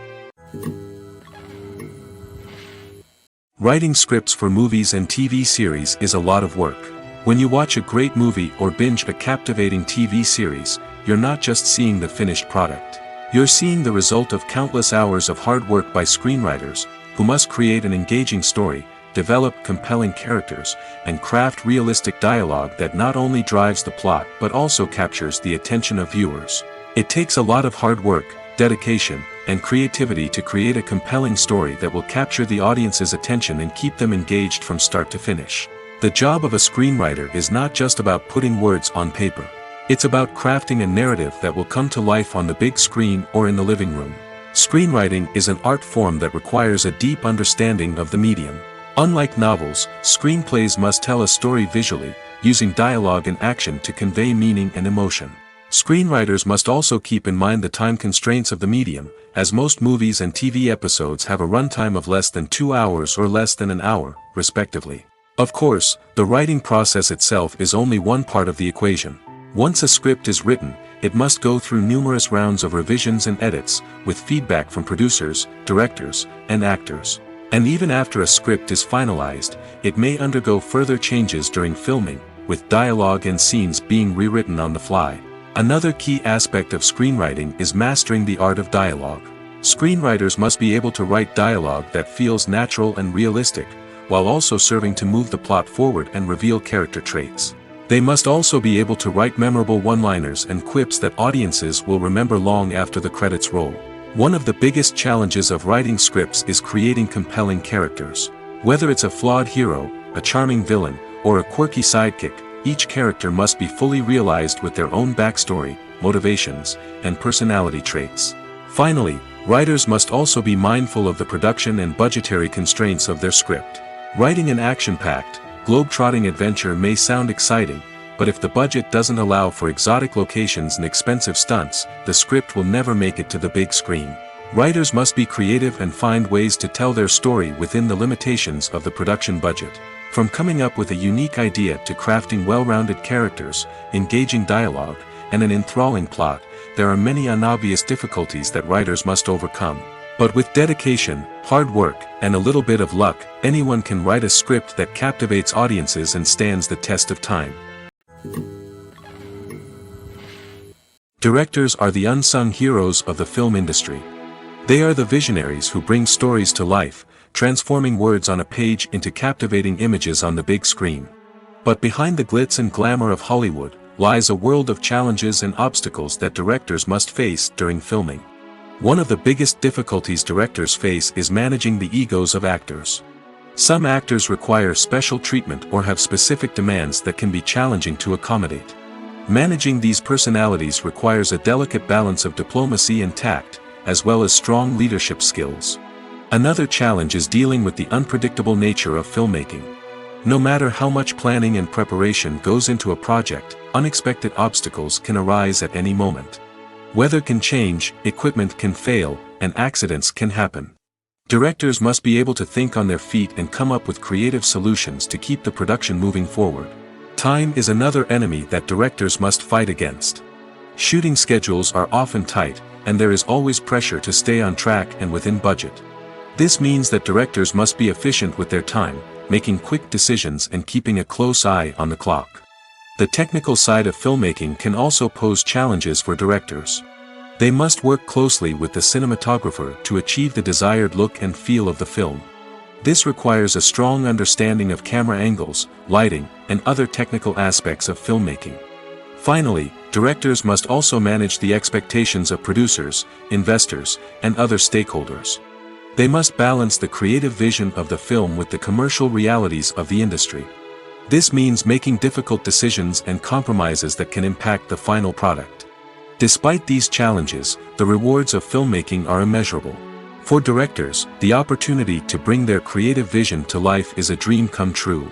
Writing scripts for movies and TV series is a lot of work. When you watch a great movie or binge a captivating TV series, you're not just seeing the finished product. You're seeing the result of countless hours of hard work by screenwriters, who must create an engaging story, develop compelling characters, and craft realistic dialogue that not only drives the plot but also captures the attention of viewers. It takes a lot of hard work, dedication, and creativity to create a compelling story that will capture the audience's attention and keep them engaged from start to finish. The job of a screenwriter is not just about putting words on paper. It's about crafting a narrative that will come to life on the big screen or in the living room. Screenwriting is an art form that requires a deep understanding of the medium. Unlike novels, screenplays must tell a story visually, using dialogue and action to convey meaning and emotion. Screenwriters must also keep in mind the time constraints of the medium, as most movies and TV episodes have a runtime of less than 2 hours or less than an hour, respectively. Of course, the writing process itself is only one part of the equation. Once a script is written, it must go through numerous rounds of revisions and edits, with feedback from producers, directors, and actors. And even after a script is finalized, it may undergo further changes during filming, with dialogue and scenes being rewritten on the fly. Another key aspect of screenwriting is mastering the art of dialogue. Screenwriters must be able to write dialogue that feels natural and realistic, while also serving to move the plot forward and reveal character traits. They must also be able to write memorable one-liners and quips that audiences will remember long after the credits roll. One of the biggest challenges of writing scripts is creating compelling characters. Whether it's a flawed hero, a charming villain, or a quirky sidekick, each character must be fully realized with their own backstory, motivations, and personality traits. Finally, writers must also be mindful of the production and budgetary constraints of their script. Writing an action-packed, globe-trotting adventure may sound exciting, but if the budget doesn't allow for exotic locations and expensive stunts, the script will never make it to the big screen. Writers must be creative and find ways to tell their story within the limitations of the production budget. From coming up with a unique idea to crafting well-rounded characters, engaging dialogue, and an enthralling plot, there are many unobvious difficulties that writers must overcome. But with dedication, hard work, and a little bit of luck, anyone can write a script that captivates audiences and stands the test of time. Directors are the unsung heroes of the film industry. They are the visionaries who bring stories to life, transforming words on a page into captivating images on the big screen. But behind the glitz and glamour of Hollywood, lies a world of challenges and obstacles that directors must face during filming. One of the biggest difficulties directors face is managing the egos of actors. Some actors require special treatment or have specific demands that can be challenging to accommodate. Managing these personalities requires a delicate balance of diplomacy and tact, as well as strong leadership skills. Another challenge is dealing with the unpredictable nature of filmmaking. No matter how much planning and preparation goes into a project, unexpected obstacles can arise at any moment. Weather can change, equipment can fail, and accidents can happen. Directors must be able to think on their feet and come up with creative solutions to keep the production moving forward. Time is another enemy that directors must fight against. Shooting schedules are often tight, and there is always pressure to stay on track and within budget. This means that directors must be efficient with their time, making quick decisions and keeping a close eye on the clock. The technical side of filmmaking can also pose challenges for directors. They must work closely with the cinematographer to achieve the desired look and feel of the film. This requires a strong understanding of camera angles, lighting, and other technical aspects of filmmaking. Finally, directors must also manage the expectations of producers, investors, and other stakeholders. They must balance the creative vision of the film with the commercial realities of the industry. This means making difficult decisions and compromises that can impact the final product. Despite these challenges, the rewards of filmmaking are immeasurable. For directors, the opportunity to bring their creative vision to life is a dream come true.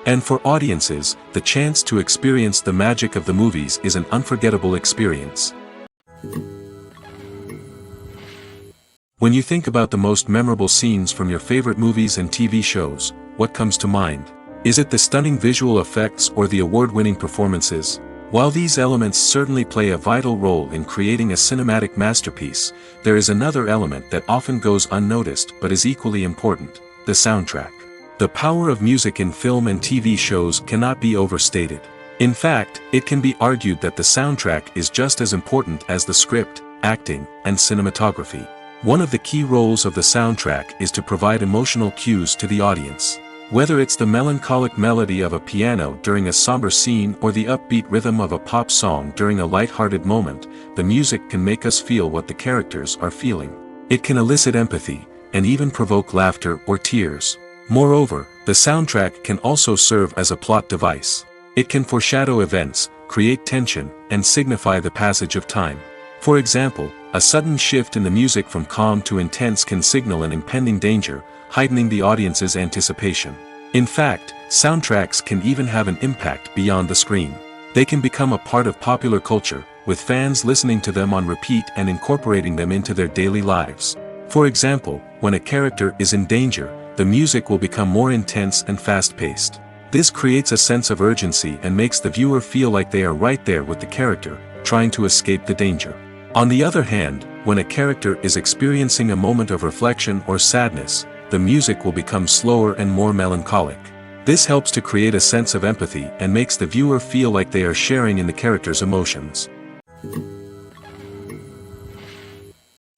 And for audiences, the chance to experience the magic of the movies is an unforgettable experience. When you think about the most memorable scenes from your favorite movies and TV shows, what comes to mind? Is it the stunning visual effects or the award-winning performances? While these elements certainly play a vital role in creating a cinematic masterpiece, there is another element that often goes unnoticed but is equally important: the soundtrack. The power of music in film and TV shows cannot be overstated. In fact, it can be argued that the soundtrack is just as important as the script, acting, and cinematography. One of the key roles of the soundtrack is to provide emotional cues to the audience. Whether it's the melancholic melody of a piano during a somber scene or the upbeat rhythm of a pop song during a light-hearted moment, the music can make us feel what the characters are feeling. It can elicit empathy, and even provoke laughter or tears. Moreover, the soundtrack can also serve as a plot device. It can foreshadow events, create tension, and signify the passage of time. For example, a sudden shift in the music from calm to intense can signal an impending danger, heightening the audience's anticipation. In fact, soundtracks can even have an impact beyond the screen. They can become a part of popular culture, with fans listening to them on repeat and incorporating them into their daily lives. For example, when a character is in danger, the music will become more intense and fast-paced. This creates a sense of urgency and makes the viewer feel like they are right there with the character, trying to escape the danger. On the other hand, when a character is experiencing a moment of reflection or sadness, the music will become slower and more melancholic. This helps to create a sense of empathy and makes the viewer feel like they are sharing in the character's emotions.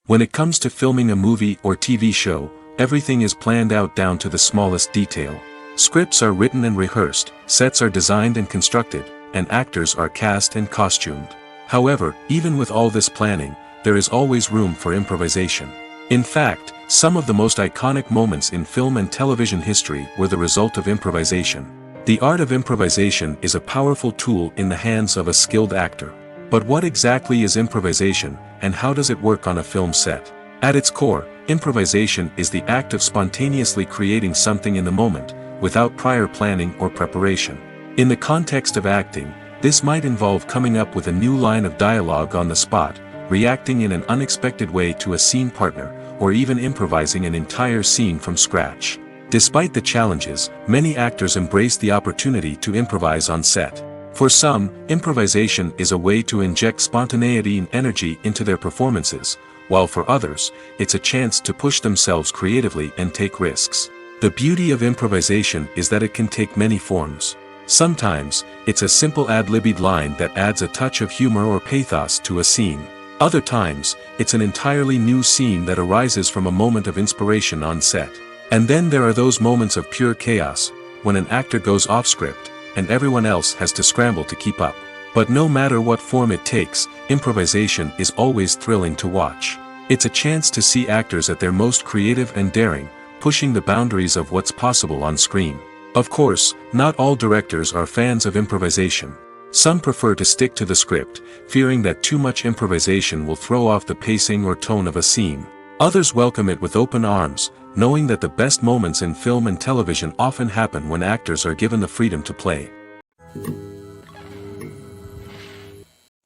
When it comes to filming a movie or TV show, everything is planned out down to the smallest detail. Scripts are written and rehearsed, sets are designed and constructed, and actors are cast and costumed. However, even with all this planning, there is always room for improvisation. In fact, some of the most iconic moments in film and television history were the result of improvisation. The art of improvisation is a powerful tool in the hands of a skilled actor. But what exactly is improvisation, and how does it work on a film set? At its core, improvisation is the act of spontaneously creating something in the moment, without prior planning or preparation. In the context of acting, this might involve coming up with a new line of dialogue on the spot, reacting in an unexpected way to a scene partner, or even improvising an entire scene from scratch. Despite the challenges, many actors embrace the opportunity to improvise on set. For some, improvisation is a way to inject spontaneity and energy into their performances, while for others, it's a chance to push themselves creatively and take risks. The beauty of improvisation is that it can take many forms. Sometimes, it's a simple ad-libbed line that adds a touch of humor or pathos to a scene. Other times, it's an entirely new scene that arises from a moment of inspiration on set. And then there are those moments of pure chaos, when an actor goes off script, and everyone else has to scramble to keep up. But no matter what form it takes, improvisation is always thrilling to watch. It's a chance to see actors at their most creative and daring, pushing the boundaries of what's possible on screen. Of course, not all directors are fans of improvisation. Some prefer to stick to the script, fearing that too much improvisation will throw off the pacing or tone of a scene. Others welcome it with open arms, knowing that the best moments in film and television often happen when actors are given the freedom to play.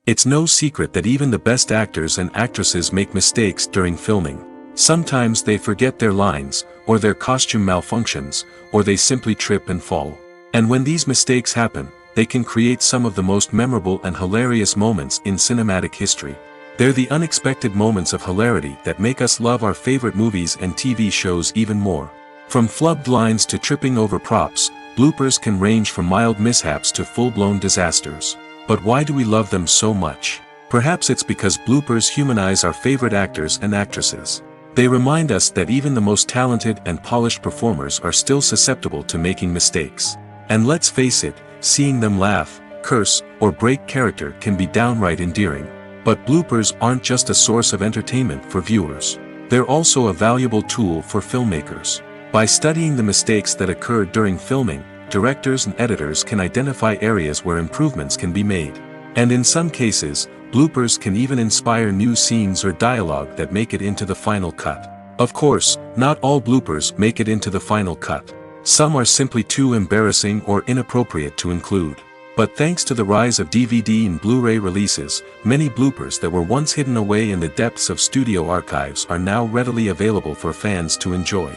It's no secret that even the best actors and actresses make mistakes during filming. Sometimes they forget their lines, or their costume malfunctions, or they simply trip and fall. And when these mistakes happen, they can create some of the most memorable and hilarious moments in cinematic history. They're the unexpected moments of hilarity that make us love our favorite movies and TV shows even more. From flubbed lines to tripping over props, bloopers can range from mild mishaps to full-blown disasters. But why do we love them so much? Perhaps it's because bloopers humanize our favorite actors and actresses. They remind us that even the most talented and polished performers are still susceptible to making mistakes. And let's face it, seeing them laugh, curse, or break character can be downright endearing. But bloopers aren't just a source of entertainment for viewers. They're also a valuable tool for filmmakers. By studying the mistakes that occurred during filming, directors and editors can identify areas where improvements can be made. And in some cases, bloopers can even inspire new scenes or dialogue that make it into the final cut. Of course, not all bloopers make it into the final cut. Some are simply too embarrassing or inappropriate to include. But thanks to the rise of DVD and Blu-ray releases, many bloopers that were once hidden away in the depths of studio archives are now readily available for fans to enjoy.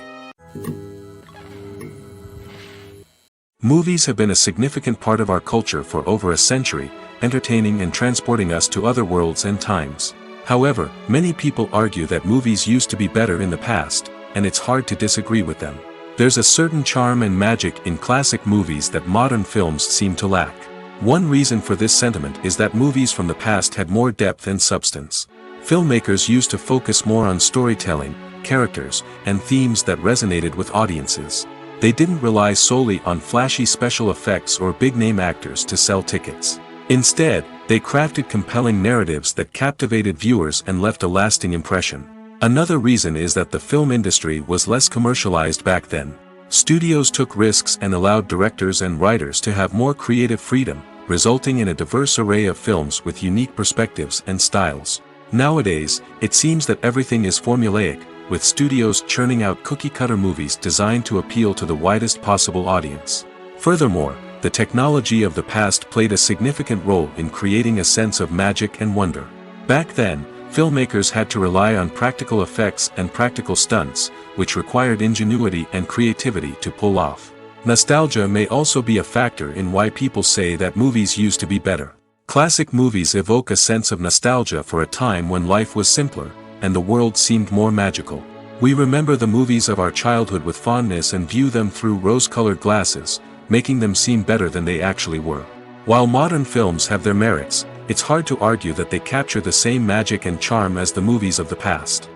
Movies have been a significant part of our culture for over a century, entertaining and transporting us to other worlds and times. However, many people argue that movies used to be better in the past, and it's hard to disagree with them. There's a certain charm and magic in classic movies that modern films seem to lack. One reason for this sentiment is that movies from the past had more depth and substance. Filmmakers used to focus more on storytelling, characters, and themes that resonated with audiences. They didn't rely solely on flashy special effects or big-name actors to sell tickets. Instead, they crafted compelling narratives that captivated viewers and left a lasting impression. Another reason is that the film industry was less commercialized back then. Studios took risks and allowed directors and writers to have more creative freedom, resulting in a diverse array of films with unique perspectives and styles. Nowadays, it seems that everything is formulaic, with studios churning out cookie-cutter movies designed to appeal to the widest possible audience. Furthermore, the technology of the past played a significant role in creating a sense of magic and wonder. Back then, filmmakers had to rely on practical effects and practical stunts, which required ingenuity and creativity to pull off. Nostalgia may also be a factor in why people say that movies used to be better. Classic movies evoke a sense of nostalgia for a time when life was simpler, and the world seemed more magical. We remember the movies of our childhood with fondness and view them through rose-colored glasses, making them seem better than they actually were. While modern films have their merits, it's hard to argue that they capture the same magic and charm as the movies of the past.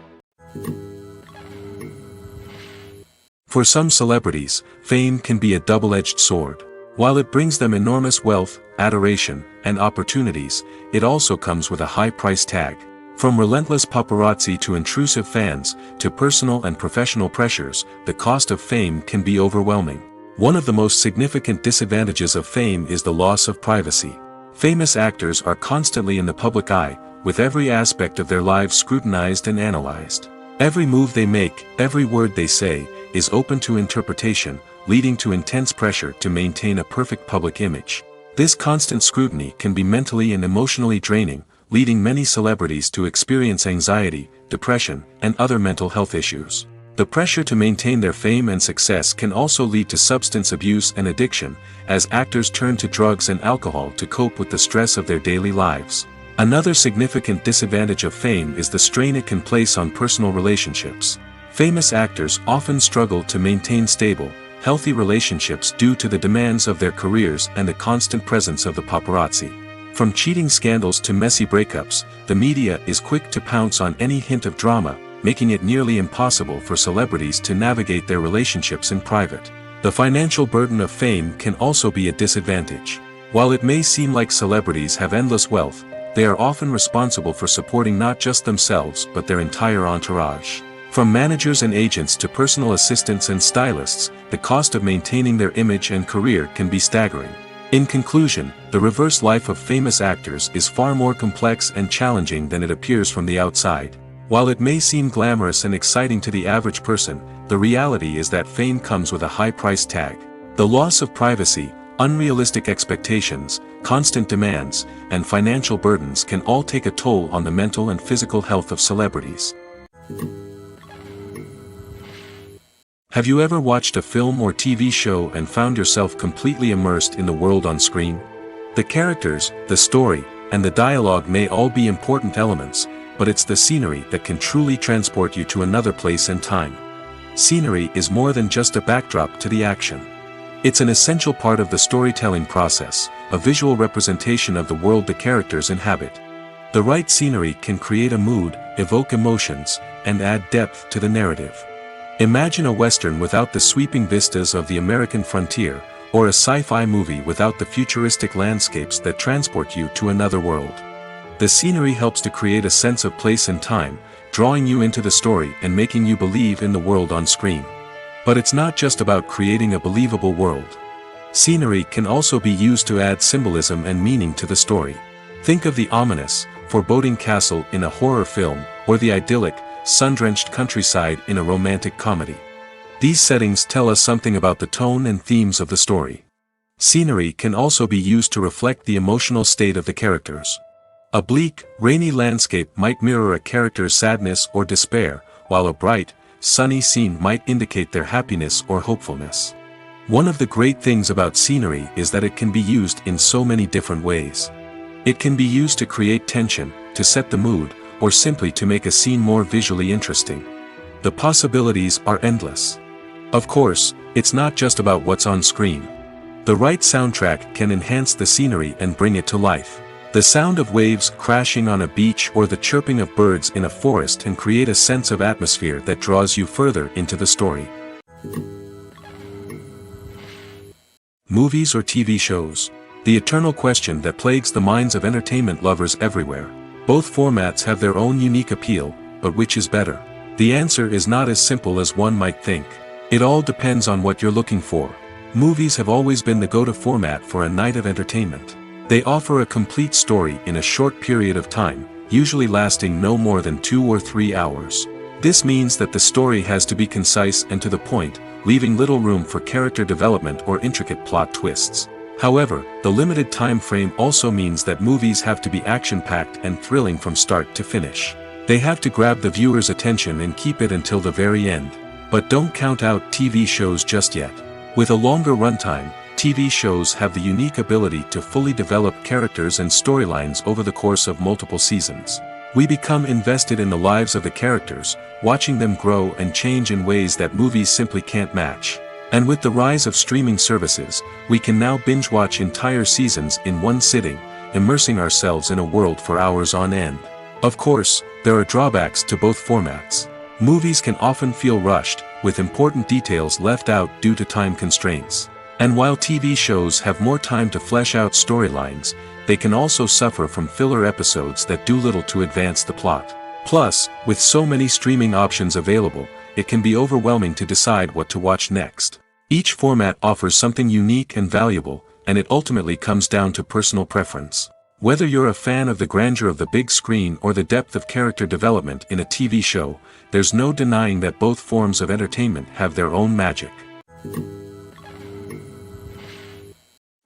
For some celebrities, fame can be a double-edged sword. While it brings them enormous wealth, adoration, and opportunities, it also comes with a high price tag. From relentless paparazzi to intrusive fans, to personal and professional pressures, the cost of fame can be overwhelming. One of the most significant disadvantages of fame is the loss of privacy. Famous actors are constantly in the public eye, with every aspect of their lives scrutinized and analyzed. Every move they make, every word they say, is open to interpretation, leading to intense pressure to maintain a perfect public image. This constant scrutiny can be mentally and emotionally draining, leading many celebrities to experience anxiety, depression, and other mental health issues. The pressure to maintain their fame and success can also lead to substance abuse and addiction, as actors turn to drugs and alcohol to cope with the stress of their daily lives. Another significant disadvantage of fame is the strain it can place on personal relationships. Famous actors often struggle to maintain stable, healthy relationships due to the demands of their careers and the constant presence of the paparazzi. From cheating scandals to messy breakups, the media is quick to pounce on any hint of drama, making it nearly impossible for celebrities to navigate their relationships in private. The financial burden of fame can also be a disadvantage. While it may seem like celebrities have endless wealth, they are often responsible for supporting not just themselves but their entire entourage. From managers and agents to personal assistants and stylists, the cost of maintaining their image and career can be staggering. In conclusion, the reverse life of famous actors is far more complex and challenging than it appears from the outside. While it may seem glamorous and exciting to the average person, the reality is that fame comes with a high price tag. The loss of privacy, unrealistic expectations, constant demands, and financial burdens can all take a toll on the mental and physical health of celebrities. Have you ever watched a film or TV show and found yourself completely immersed in the world on screen? The characters, the story, and the dialogue may all be important elements, but it's the scenery that can truly transport you to another place and time. Scenery is more than just a backdrop to the action. It's an essential part of the storytelling process, a visual representation of the world the characters inhabit. The right scenery can create a mood, evoke emotions, and add depth to the narrative. Imagine a Western without the sweeping vistas of the American frontier, or a sci-fi movie without the futuristic landscapes that transport you to another world. The scenery helps to create a sense of place and time, drawing you into the story and making you believe in the world on screen. But it's not just about creating a believable world. Scenery can also be used to add symbolism and meaning to the story. Think of the ominous, foreboding castle in a horror film, or the idyllic, sun-drenched countryside in a romantic comedy. These settings tell us something about the tone and themes of the story. Scenery can also be used to reflect the emotional state of the characters. A bleak, rainy landscape might mirror a character's sadness or despair, while a bright, sunny scene might indicate their happiness or hopefulness. One of the great things about scenery is that it can be used in so many different ways. It can be used to create tension, to set the mood, or simply to make a scene more visually interesting. The possibilities are endless. Of course, it's not just about what's on screen. The right soundtrack can enhance the scenery and bring it to life. The sound of waves crashing on a beach or the chirping of birds in a forest can create a sense of atmosphere that draws you further into the story. Movies or TV shows? The eternal question that plagues the minds of entertainment lovers everywhere. Both formats have their own unique appeal, but which is better? The answer is not as simple as one might think. It all depends on what you're looking for. Movies have always been the go-to format for a night of entertainment. They offer a complete story in a short period of time, usually lasting no more than 2 or 3 hours. This means that the story has to be concise and to the point, leaving little room for character development or intricate plot twists. However, the limited time frame also means that movies have to be action-packed and thrilling from start to finish. They have to grab the viewer's attention and keep it until the very end. But don't count out TV shows just yet. With a longer runtime, TV shows have the unique ability to fully develop characters and storylines over the course of multiple seasons. We become invested in the lives of the characters, watching them grow and change in ways that movies simply can't match. And with the rise of streaming services, we can now binge-watch entire seasons in one sitting, immersing ourselves in a world for hours on end. Of course, there are drawbacks to both formats. Movies can often feel rushed, with important details left out due to time constraints. And while TV shows have more time to flesh out storylines, they can also suffer from filler episodes that do little to advance the plot. Plus, with so many streaming options available, it can be overwhelming to decide what to watch next. Each format offers something unique and valuable, and it ultimately comes down to personal preference. Whether you're a fan of the grandeur of the big screen or the depth of character development in a TV show, there's no denying that both forms of entertainment have their own magic.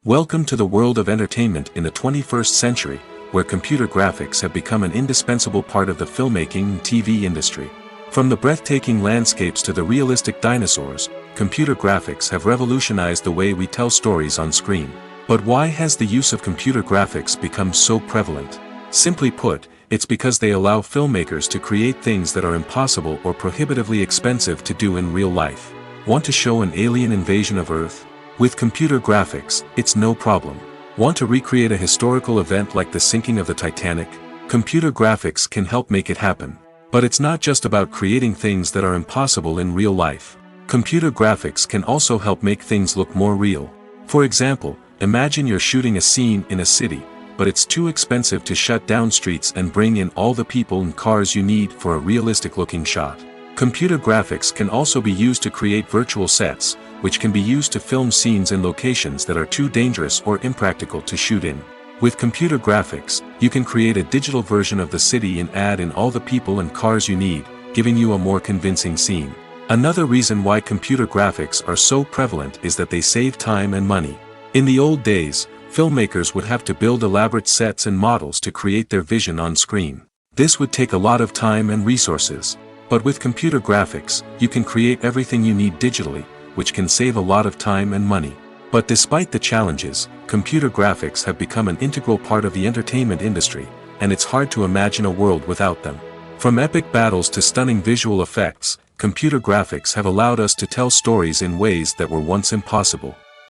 Welcome to the world of entertainment in the 21st century, where computer graphics have become an indispensable part of the filmmaking and TV industry. From the breathtaking landscapes to the realistic dinosaurs, computer graphics have revolutionized the way we tell stories on screen. But why has the use of computer graphics become so prevalent? Simply put, it's because they allow filmmakers to create things that are impossible or prohibitively expensive to do in real life. Want to show an alien invasion of Earth? With computer graphics, it's no problem. Want to recreate a historical event like the sinking of the Titanic? Computer graphics can help make it happen. But it's not just about creating things that are impossible in real life. Computer graphics can also help make things look more real. For example, imagine you're shooting a scene in a city, but it's too expensive to shut down streets and bring in all the people and cars you need for a realistic-looking shot. Computer graphics can also be used to create virtual sets, which can be used to film scenes in locations that are too dangerous or impractical to shoot in. With computer graphics, you can create a digital version of the city and add in all the people and cars you need, giving you a more convincing scene. Another reason why computer graphics are so prevalent is that they save time and money. In the old days, filmmakers would have to build elaborate sets and models to create their vision on screen. This would take a lot of time and resources. But with computer graphics, you can create everything you need digitally, which can save a lot of time and money. But despite the challenges, computer graphics have become an integral part of the entertainment industry, and it's hard to imagine a world without them. From epic battles to stunning visual effects, computer graphics have allowed us to tell stories in ways that were once impossible.